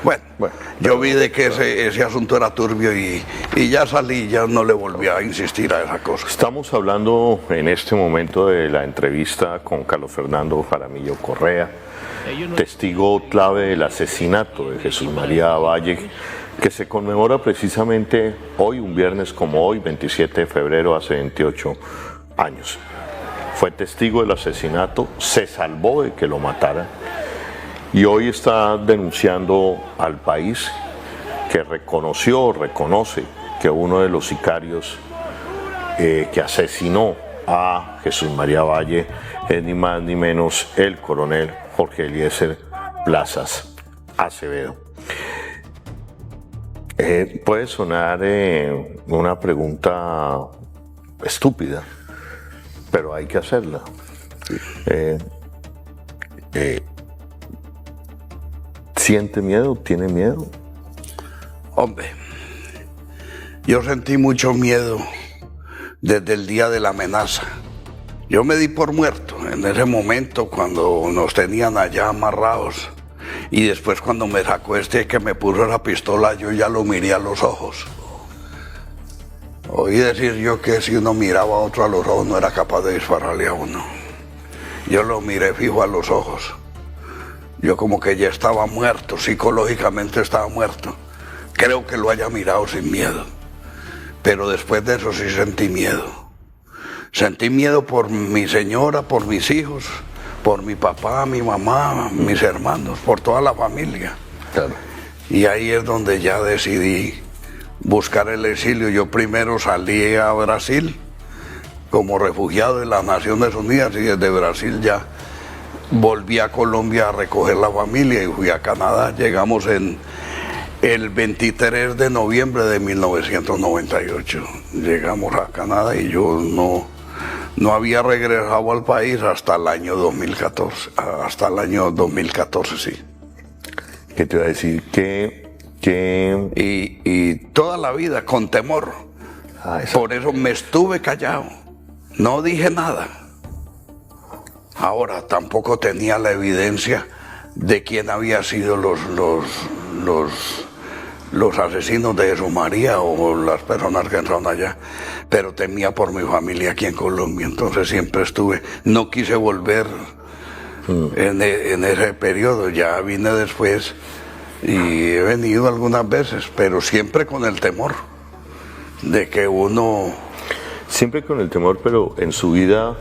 Bueno, yo vi de que ese asunto era turbio y ya salí, ya no le volví a insistir a esa cosa. Estamos hablando en este momento de la entrevista con Carlos Fernando Jaramillo Correa, testigo clave del asesinato de Jesús María Valle, que se conmemora precisamente hoy, un viernes como hoy, 27 de febrero, hace 28 años. Fue testigo del asesinato, se salvó de que lo mataran y hoy está denunciando al país que reconoce que uno de los sicarios que asesinó a Jesús María Valle es ni más ni menos el coronel Jorge Eliezer Plazas Acevedo. Puede sonar una pregunta estúpida, pero hay que hacerla. ¿Siente miedo? ¿Tiene miedo? Hombre, yo sentí mucho miedo desde el día de la amenaza. Yo me di por muerto en ese momento cuando nos tenían allá amarrados. Y después cuando me sacó que me puso la pistola, yo ya lo miré a los ojos. Oí decir yo que si uno miraba a otro a los ojos no era capaz de dispararle a uno. Yo lo miré fijo a los ojos. Yo como que ya estaba muerto, psicológicamente estaba muerto. creo que lo haya mirado sin miedo. Pero después de eso sí sentí miedo. Sentí miedo por mi señora, por mis hijos, por mi papá, mi mamá, mis hermanos, por toda la familia. Claro. Y ahí es donde ya decidí buscar el exilio. Yo primero salí a Brasil como refugiado de las Naciones Unidas y desde Brasil ya volví a Colombia a recoger la familia y fui a Canadá. Llegamos en el 23 de noviembre de 1998. Llegamos a Canadá y yo no había regresado al país hasta el año 2014. Hasta el año 2014, sí. ¿Qué te iba a decir? Y toda la vida con temor. Por eso me estuve callado. No dije nada. Ahora tampoco tenía la evidencia de quién había sido los asesinos de Jesús María o las personas que entraron allá, pero temía por mi familia aquí en Colombia, entonces siempre estuve, no quise volver en ese periodo, ya vine después y he venido algunas veces, pero siempre con el temor de que uno... Siempre con el temor, pero su vida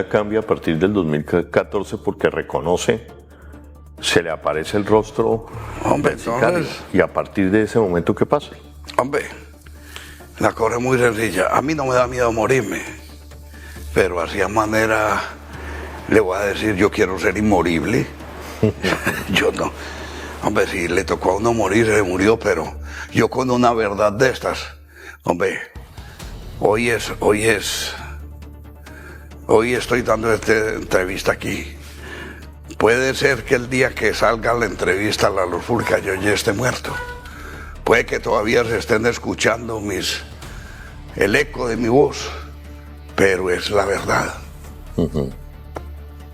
cambia a partir del 2014 porque reconoce, se le aparece el rostro, hombre, entonces, y a partir de ese momento, ¿qué pasa? Hombre, la cosa es muy sencilla. A mí no me da miedo morirme, pero así a manera le voy a decir, yo quiero ser inmorible. Yo no. Hombre, si le tocó a uno morir, se murió, pero yo con una verdad de estas, hombre, hoy estoy dando esta entrevista aquí. Puede ser que el día que salga la entrevista a la luz pública yo ya esté muerto. Puede que todavía se estén escuchando el eco de mi voz, pero es la verdad.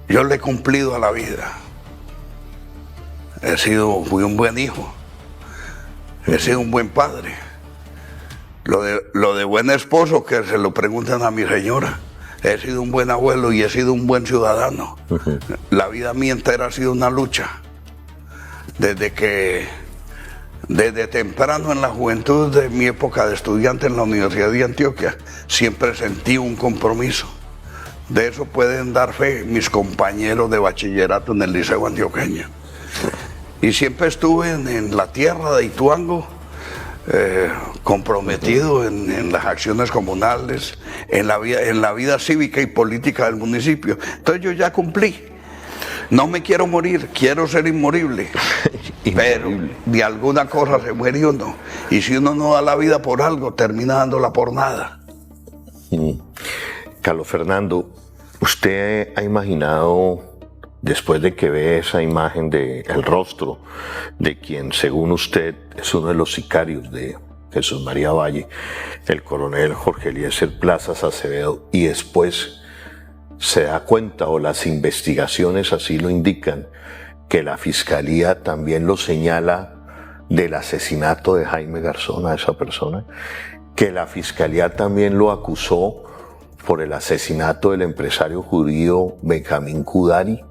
Yo le he cumplido a la vida. Fui un buen hijo. He sido un buen padre. Lo de buen esposo, que se lo pregunten a mi señora. He sido un buen abuelo y he sido un buen ciudadano. La vida mía entera ha sido una lucha. Desde temprano en la juventud de mi época de estudiante en la Universidad de Antioquia, siempre sentí un compromiso. De eso pueden dar fe mis compañeros de bachillerato en el Liceo Antioqueño. Y siempre estuve en la tierra de Ituango, comprometido en las acciones comunales, en la vida cívica y política del municipio. Entonces yo ya cumplí. No me quiero morir, quiero ser inmorible. Pero de alguna cosa se muere uno. Y si uno no da la vida por algo, termina dándola por nada. Carlos Fernando, ¿usted ha imaginado, después de que ve esa imagen del rostro de quien, según usted, es uno de los sicarios de Jesús María Valle, el coronel Jorge Eliezer Plazas Acevedo, y después se da cuenta, o las investigaciones así lo indican, que la fiscalía también lo señala del asesinato de Jaime Garzón, a esa persona, que la fiscalía también lo acusó por el asesinato del empresario judío Benjamín Kudari,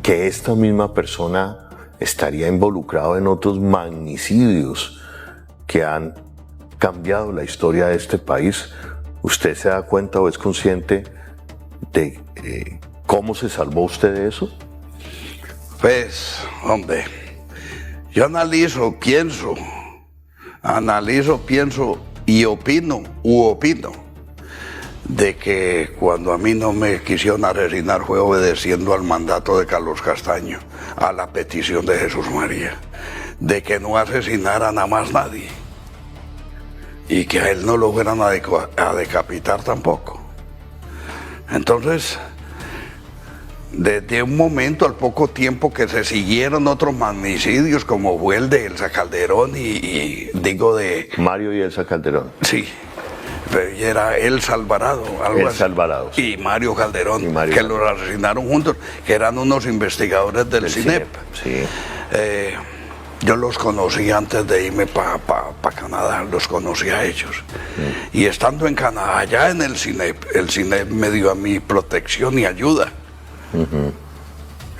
que esta misma persona estaría involucrado en otros magnicidios que han cambiado la historia de este país? ¿Usted se da cuenta o es consciente de cómo se salvó usted de eso? Pues, hombre, yo analizo, pienso y opino de que cuando a mí no me quisieron asesinar fue obedeciendo al mandato de Carlos Castaño, a la petición de Jesús María, de que no asesinaran a más nadie y que a él no lo fueran a decapitar tampoco. Entonces, desde un momento, al poco tiempo que se siguieron otros magnicidios, como fue el de Elsa Calderón y digo de... Mario y Elsa Calderón. Sí, pero era Elsa Alvarado, algo así. Alvarado. Sí. Y Mario Calderón, que los asesinaron juntos, que eran unos investigadores del CINEP. Sí. Yo los conocí antes de irme para Canadá, los conocí a ellos. Y estando en Canadá, allá en el CINEP me dio a mí protección y ayuda.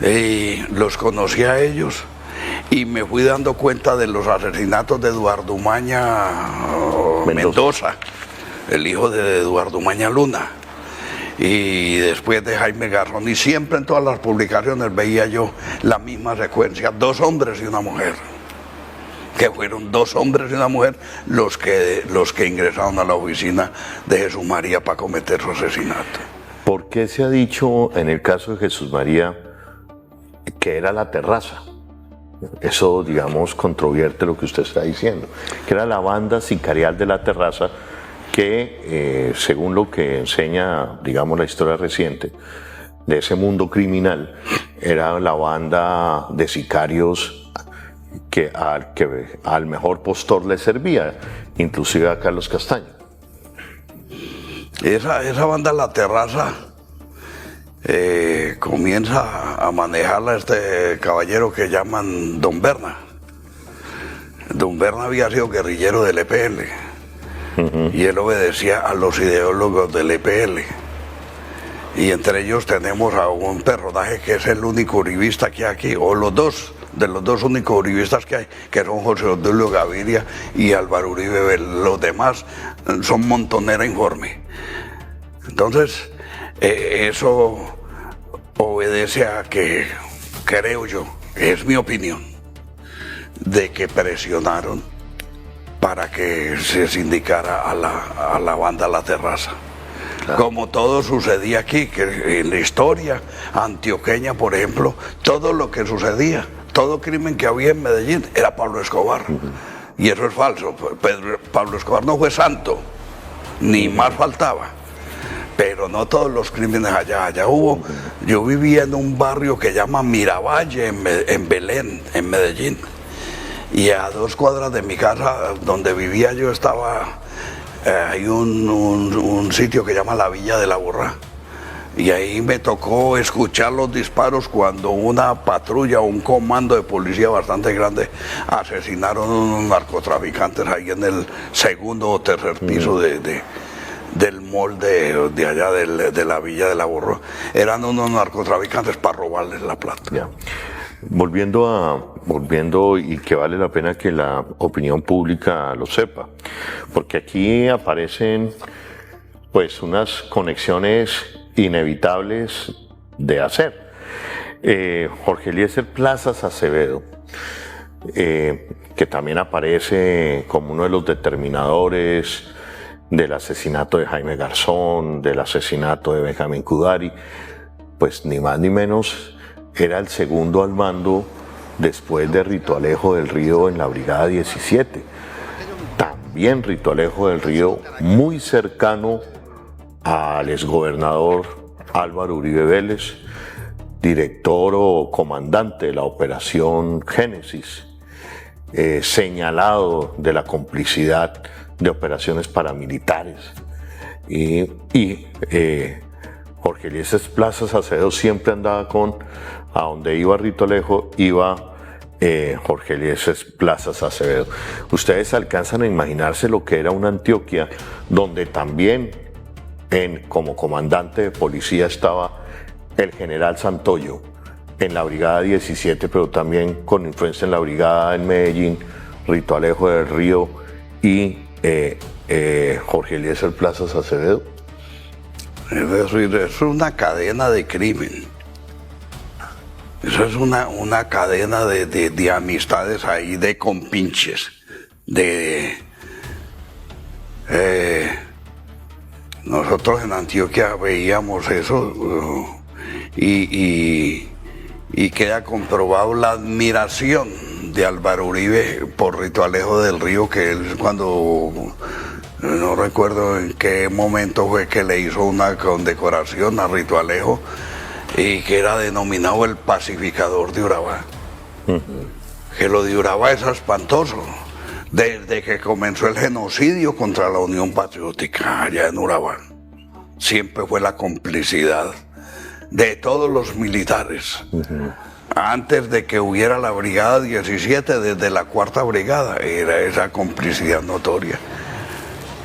Y los conocí a ellos. y me fui dando cuenta de los asesinatos de Eduardo Umaña Mendoza, el hijo de Eduardo Umaña Luna, y después de Jaime Garzón, y siempre en todas las publicaciones veía yo la misma secuencia, 2 hombres y una mujer, que fueron 2 hombres y una mujer los que ingresaron a la oficina de Jesús María para cometer su asesinato. ¿Por qué se ha dicho en el caso de Jesús María que era la terraza? Eso, digamos, controvierte lo que usted está diciendo, que era la banda sicarial de la terraza que, según lo que enseña, digamos, la historia reciente de ese mundo criminal, era la banda de sicarios que al mejor postor le servía, inclusive a Carlos Castaño. Esa banda La Terraza comienza a manejarla este caballero que llaman Don Berna. Don Berna había sido guerrillero del EPL y él obedecía a los ideólogos del EPL. Y entre ellos tenemos a un personaje que es el único uribista que hay aquí, o los dos únicos uribistas que hay, que son José Obdulio Gaviria y Álvaro Uribe. Los demás son montonera informe. Entonces, eso obedece a que, creo yo, es mi opinión, de que presionaron para que se sindicara a la banda La Terraza. Claro. Como todo sucedía aquí, que en la historia antioqueña, por ejemplo, todo lo que sucedía, todo crimen que había en Medellín era Pablo Escobar. Y eso es falso. Pablo Escobar no fue santo, ni más faltaba. Pero no todos los crímenes allá hubo. Yo vivía en un barrio que llama Miravalle, en Belén, en Medellín. Y a 2 cuadras de mi casa, donde vivía yo, hay un sitio que llama la Villa de la Borrá. Y ahí me tocó escuchar los disparos cuando una patrulla o un comando de policía bastante grande asesinaron a unos narcotraficantes ahí en el 2º o 3er piso del mall de allá de la Villa de la Borrá. Eran unos narcotraficantes para robarles la plata. Yeah. Volviendo, y que vale la pena que la opinión pública lo sepa, porque aquí aparecen pues unas conexiones inevitables de hacer. Jorge Eliezer Plazas Acevedo, que también aparece como uno de los determinadores del asesinato de Jaime Garzón, del asesinato de Benjamín Cudari, pues ni más ni menos era el segundo al mando después de Rito Alejo del Río en la Brigada 17. También Rito Alejo del Río muy cercano al exgobernador Álvaro Uribe Vélez, director o comandante de la Operación Génesis, señalado de la complicidad de operaciones paramilitares. Y Jorge Eliezer Plazas Acevedo siempre andaba a donde iba Rito Alejo, iba Jorge Eliezer Plazas Acevedo. Ustedes alcanzan a imaginarse lo que era una Antioquia donde también como comandante de policía estaba el general Santoyo en la Brigada 17, pero también con influencia en la Brigada en Medellín, Rito Alejo del Río y Jorge Eliezer Plazas Acevedo. Es decir, eso es una cadena de crimen. Eso es una cadena de amistades ahí, de compinches, nosotros en Antioquia veíamos eso y queda comprobado la admiración de Álvaro Uribe por Rito Alejo del Río, que él cuando, no recuerdo en qué momento fue que le hizo una condecoración a Rito Alejo, y que era denominado el pacificador de Urabá. Que lo de Urabá es espantoso. Desde que comenzó el genocidio contra la Unión Patriótica allá en Urabá, siempre fue la complicidad de todos los militares. Antes de que hubiera la Brigada 17, desde la 4ª Brigada, era esa complicidad notoria.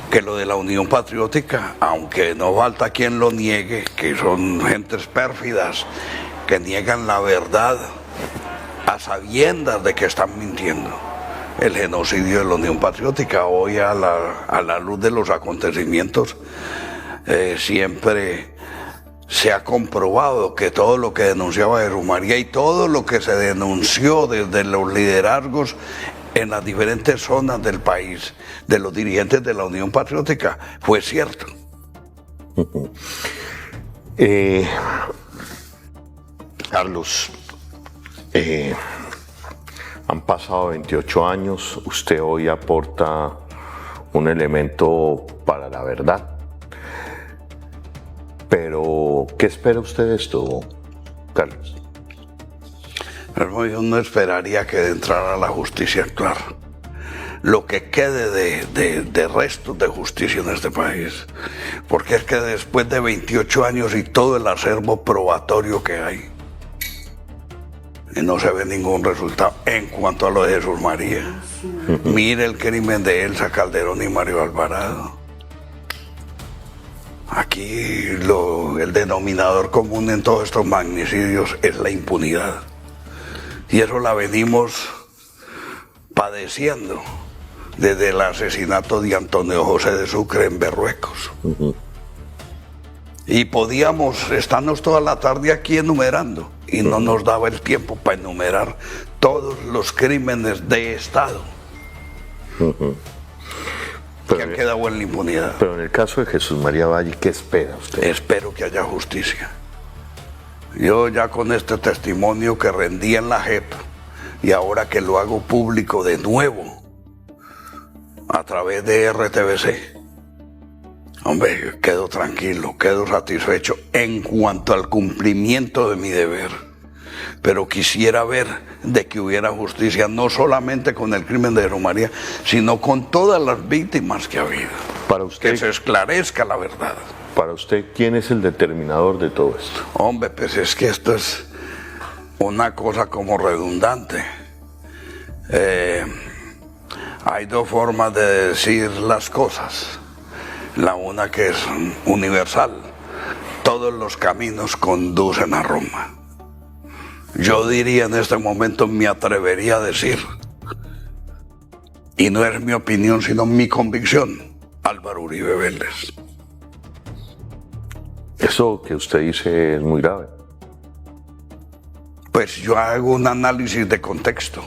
Que lo de la Unión Patriótica, aunque no falta quien lo niegue, que son gentes pérfidas, que niegan la verdad a sabiendas de que están mintiendo. El genocidio de la Unión Patriótica, hoy a la luz de los acontecimientos, siempre se ha comprobado que todo lo que denunciaba Jesús María y todo lo que se denunció desde los liderazgos en las diferentes zonas del país, de los dirigentes de la Unión Patriótica, fue cierto. Carlos, han pasado 28 años, usted hoy aporta un elemento para la verdad. Pero, ¿qué espera usted de esto, Carlos? Yo no esperaría que entrara la justicia a actuar. Lo que quede de restos de justicia en este país. Porque es que después de 28 años y todo el acervo probatorio que hay, y no se ve ningún resultado en cuanto a lo de Jesús María. Mire el crimen de Elsa Calderón y Mario Alvarado. Aquí el denominador común en todos estos magnicidios es la impunidad. Y eso la venimos padeciendo desde el asesinato de Antonio José de Sucre en Berruecos. Y podíamos estarnos toda la tarde aquí enumerando y no nos daba el tiempo para enumerar todos los crímenes de Estado que han quedado en la impunidad. Pero en el caso de Jesús María Valle, ¿qué espera usted? Espero que haya justicia. Yo ya con este testimonio que rendí en la JEP y ahora que lo hago público de nuevo a través de RTBC, hombre, quedo tranquilo, quedo satisfecho en cuanto al cumplimiento de mi deber. Pero quisiera ver de que hubiera justicia, no solamente con el crimen de Jesús María, sino con todas las víctimas que ha habido. Para usted, que se esclarezca la verdad. Para usted, ¿quién es el determinador de todo esto? Hombre, pues es que esto es una cosa como redundante. Hay dos formas de decir las cosas. La una que es universal. Todos los caminos conducen a Roma. Yo diría en este momento, me atrevería a decir, y no es mi opinión, sino mi convicción, Álvaro Uribe Vélez. Eso que usted dice es muy grave. Pues yo hago un análisis de contexto,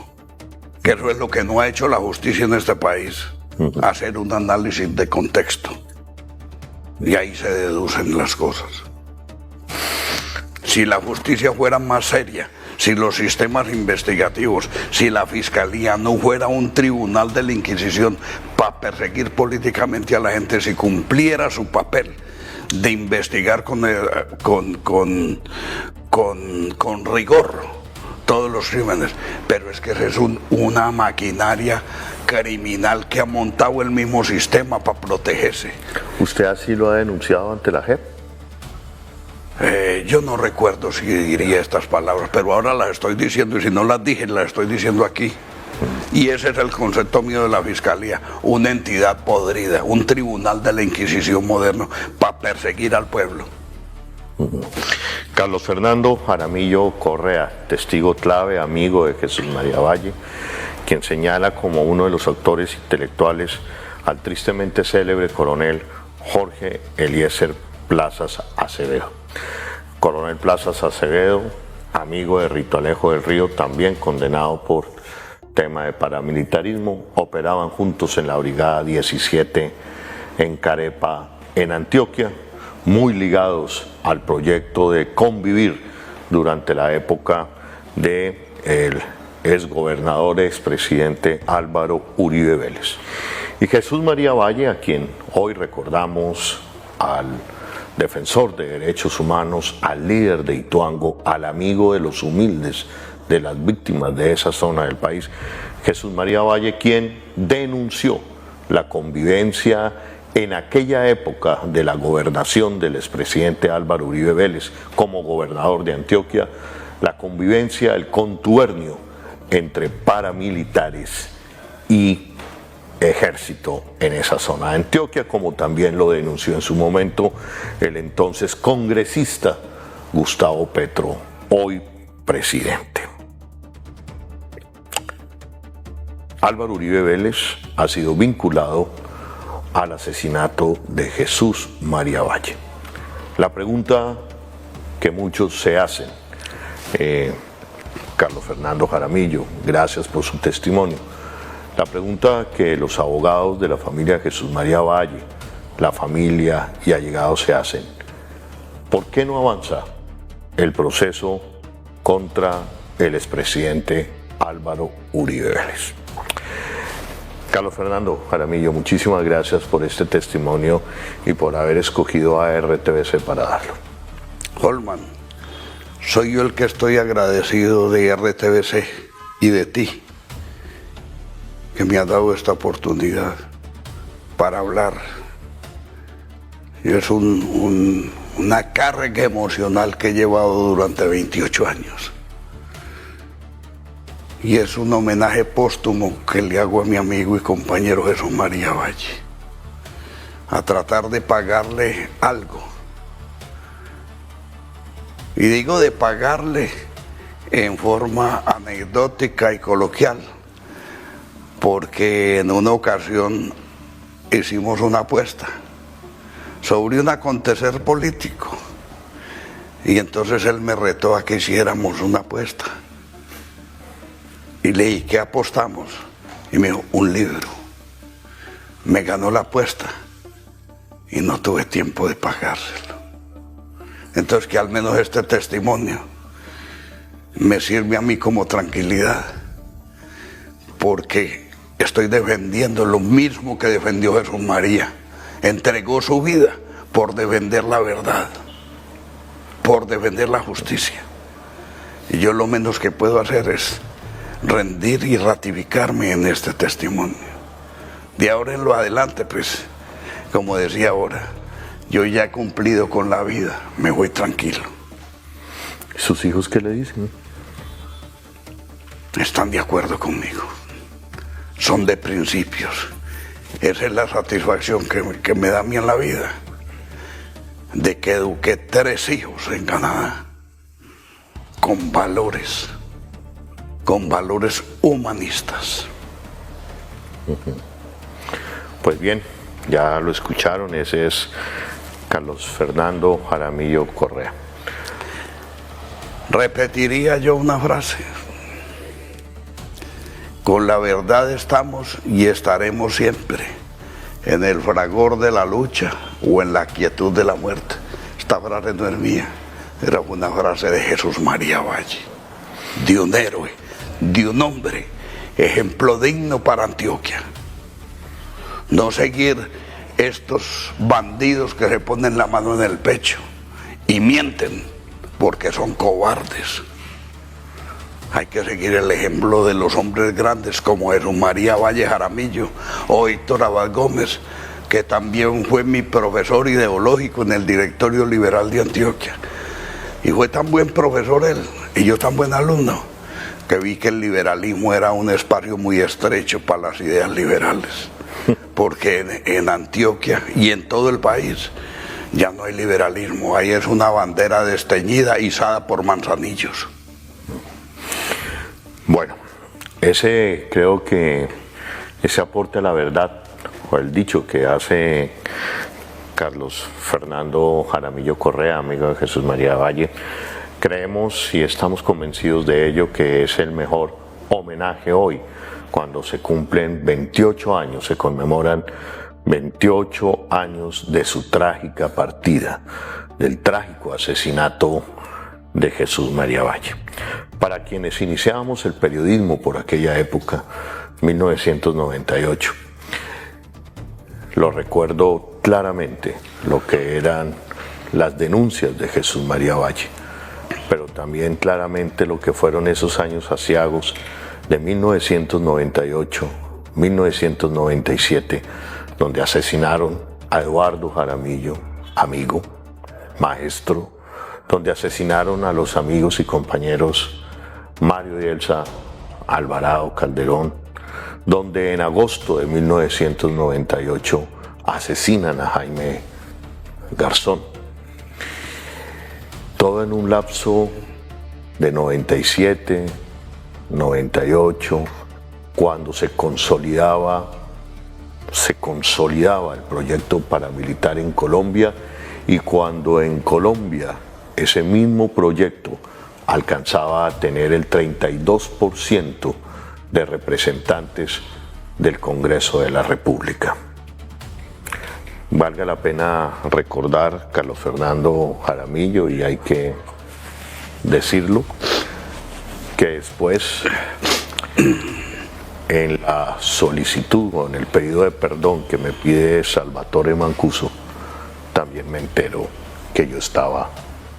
que eso es lo que no ha hecho la justicia en este país, hacer un análisis de contexto. Y ahí se deducen las cosas. Si la justicia fuera más seria, si los sistemas investigativos, si la fiscalía no fuera un tribunal de la Inquisición para perseguir políticamente a la gente, si cumpliera su papel de investigar con rigor todos los crímenes, pero es que es una maquinaria criminal que ha montado el mismo sistema para protegerse. ¿Usted así lo ha denunciado ante la JEP? Yo no recuerdo si diría estas palabras, pero ahora las estoy diciendo, y si no las dije, las estoy diciendo aquí. Y ese es el concepto mío de la Fiscalía, una entidad podrida, un tribunal de la Inquisición moderno para perseguir al pueblo. Carlos Fernando Jaramillo Correa, testigo clave, amigo de Jesús María Valle, quien señala como uno de los autores intelectuales al tristemente célebre coronel Jorge Eliezer Plazas Acevedo. Coronel Plazas Acevedo, amigo de Rito Alejo del Río, también condenado por tema de paramilitarismo, operaban juntos en la Brigada 17 en Carepa, en Antioquia, muy ligados al proyecto de convivir durante la época del exgobernador, expresidente Álvaro Uribe Vélez. Y Jesús María Valle, a quien hoy recordamos, al defensor de derechos humanos, al líder de Ituango, al amigo de los humildes, de las víctimas de esa zona del país, Jesús María Valle, quien denunció la convivencia en aquella época de la gobernación del expresidente Álvaro Uribe Vélez como gobernador de Antioquia, la convivencia, el contubernio entre paramilitares y ejército en esa zona de Antioquia, como también lo denunció en su momento el entonces congresista Gustavo Petro, hoy presidente. Álvaro Uribe Vélez ha sido vinculado al asesinato de Jesús María Valle. La pregunta que muchos se hacen, Carlos Fernando Jaramillo, gracias por su testimonio. La pregunta que los abogados de la familia de Jesús María Valle, la familia y allegados se hacen: ¿por qué no avanza el proceso contra el expresidente Álvaro Uribe Vélez? Carlos Fernando Jaramillo, muchísimas gracias por este testimonio y por haber escogido a RTBC para darlo. Holman, soy yo el que estoy agradecido de RTBC y de ti, que me ha dado esta oportunidad para hablar. Y es una carga emocional que he llevado durante 28 años. Y es un homenaje póstumo que le hago a mi amigo y compañero Jesús María Valle, a tratar de pagarle algo. Y digo de pagarle en forma anecdótica y coloquial, porque en una ocasión hicimos una apuesta sobre un acontecer político. Y entonces él me retó a que hiciéramos una apuesta. Y le dije, ¿qué apostamos? Y me dijo, un libro. Me ganó la apuesta y no tuve tiempo de pagárselo. Entonces que al menos este testimonio me sirve a mí como tranquilidad, porque estoy defendiendo lo mismo que defendió Jesús María. Entregó su vida por defender la verdad, por defender la justicia. Y yo lo menos que puedo hacer es rendir y ratificarme en este testimonio. De ahora en lo adelante, pues, como decía ahora, yo ya he cumplido con la vida, me voy tranquilo. ¿Sus hijos qué le dicen? Están de acuerdo conmigo, son de principios. Esa es la satisfacción que me da a mí en la vida, de que eduqué 3 hijos en Canadá, con valores humanistas. Pues bien, ya lo escucharon, ese es Carlos Fernando Jaramillo Correa. Repetiría yo una frase: con la verdad estamos y estaremos siempre, en el fragor de la lucha o en la quietud de la muerte. Esta frase no es mía, era una frase de Jesús María Valle, de un héroe, de un hombre, ejemplo digno para Antioquia. No seguir estos bandidos que se ponen la mano en el pecho y mienten porque son cobardes. Hay que seguir el ejemplo de los hombres grandes como Jesús María Valle Jaramillo o Héctor Abad Gómez, que también fue mi profesor ideológico en el Directorio Liberal de Antioquia. Y fue tan buen profesor él y yo tan buen alumno, que vi que el liberalismo era un espacio muy estrecho para las ideas liberales, porque en Antioquia y en todo el país ya no hay liberalismo, ahí es una bandera desteñida izada por manzanillos. Bueno, creo que ese aporte a la verdad, o el dicho que hace Carlos Fernando Jaramillo Correa, amigo de Jesús María Valle, creemos y estamos convencidos de ello, que es el mejor homenaje hoy, cuando se cumplen 28 años, se conmemoran 28 años de su trágica partida, del trágico asesinato de Jesús María Valle. Para quienes iniciábamos el periodismo por aquella época, 1998, lo recuerdo claramente, lo que eran las denuncias de Jesús María Valle, pero también claramente lo que fueron esos años aciagos de 1998, 1997, donde asesinaron a Eduardo Jaramillo, amigo, maestro, donde asesinaron a los amigos y compañeros Mario y Elsa Alvarado Calderón, donde en agosto de 1998 asesinan a Jaime Garzón. Todo en un lapso de 97, 98, cuando se consolidaba el proyecto paramilitar en Colombia, y cuando en Colombia ese mismo proyecto alcanzaba a tener el 32% de representantes del Congreso de la República. Valga la pena recordar, Carlos Fernando Jaramillo, y hay que decirlo, que después en la solicitud o en el pedido de perdón que me pide Salvatore Mancuso, también me entero que yo estaba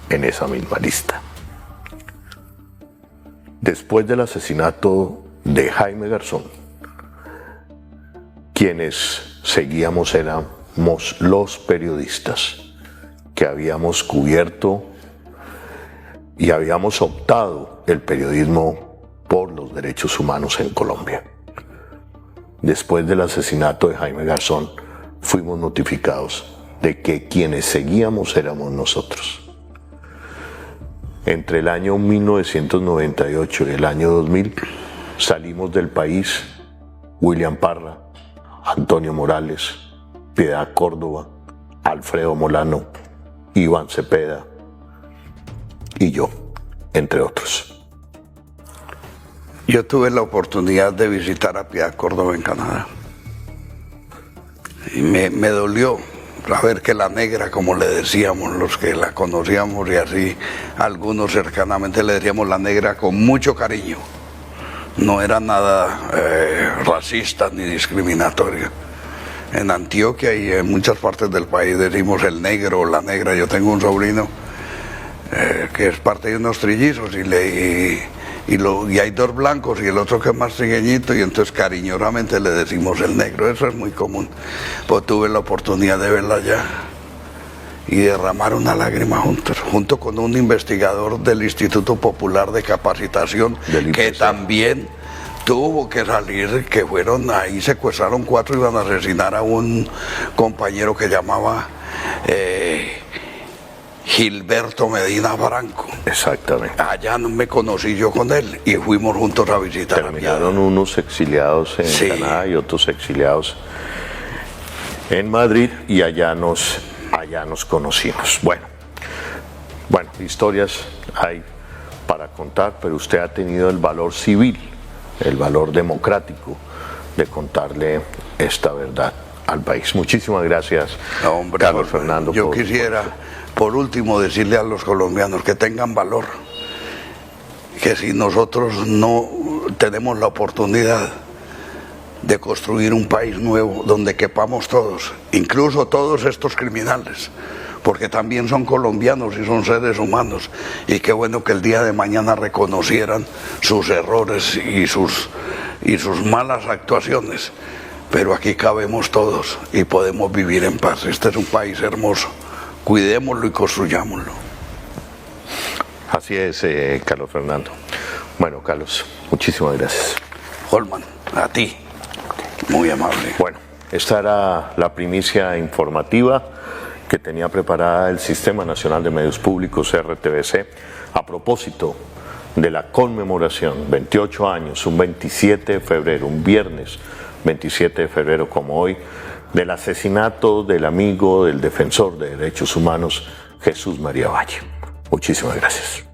en esa misma lista. Después del asesinato de Jaime Garzón, quienes seguíamos éramos los periodistas que habíamos cubierto y habíamos optado el periodismo por los derechos humanos en Colombia. Después del asesinato de Jaime Garzón, fuimos notificados de que quienes seguíamos éramos nosotros. Entre el año 1998 y el año 2000 salimos del país William Parra, Antonio Morales, Piedad Córdoba, Alfredo Molano, Iván Cepeda y yo, entre otros. Yo tuve la oportunidad de visitar a Piedad Córdoba en Canadá y me dolió saber que la negra, como le decíamos los que la conocíamos, y así algunos cercanamente le decíamos la negra con mucho cariño, no era nada racista ni discriminatorio. En Antioquia y en muchas partes del país decimos el negro o la negra. Yo tengo un sobrino que es parte de unos trillizos y hay dos blancos y el otro que es más trigueñito, y entonces cariñosamente le decimos el negro. Eso es muy común. Pues tuve la oportunidad de verla allá y derramar una lágrima junto con un investigador del Instituto Popular de Capacitación que también tuvo que salir, que fueron ahí, secuestraron 4, iban a asesinar a un compañero que llamaba Gilberto Medina Franco. Exactamente. Allá no me conocí yo con él y fuimos juntos a visitar. Terminaron unos exiliados en Canadá y otros exiliados en Madrid, y allá nos conocimos. Bueno, historias hay para contar, pero usted ha tenido el valor civil, el valor democrático de contarle esta verdad al país. Muchísimas gracias, Carlos Fernando. Yo quisiera, por último, decirle a los colombianos que tengan valor, que si nosotros no tenemos la oportunidad de construir un país nuevo donde quepamos todos, incluso todos estos criminales, porque también son colombianos y son seres humanos, y qué bueno que el día de mañana reconocieran sus errores y sus malas actuaciones, pero aquí cabemos todos y podemos vivir en paz. Este es un país hermoso, cuidémoslo y construyámoslo. Así es, Carlos Fernando. Bueno, Carlos, muchísimas gracias. Holman, a ti, muy amable. Bueno, esta era la primicia informativa que tenía preparada el Sistema Nacional de Medios Públicos, RTBC, a propósito de la conmemoración, 28 años, un 27 de febrero, un viernes 27 de febrero como hoy, del asesinato del amigo del defensor de derechos humanos, Jesús María Valle. Muchísimas gracias.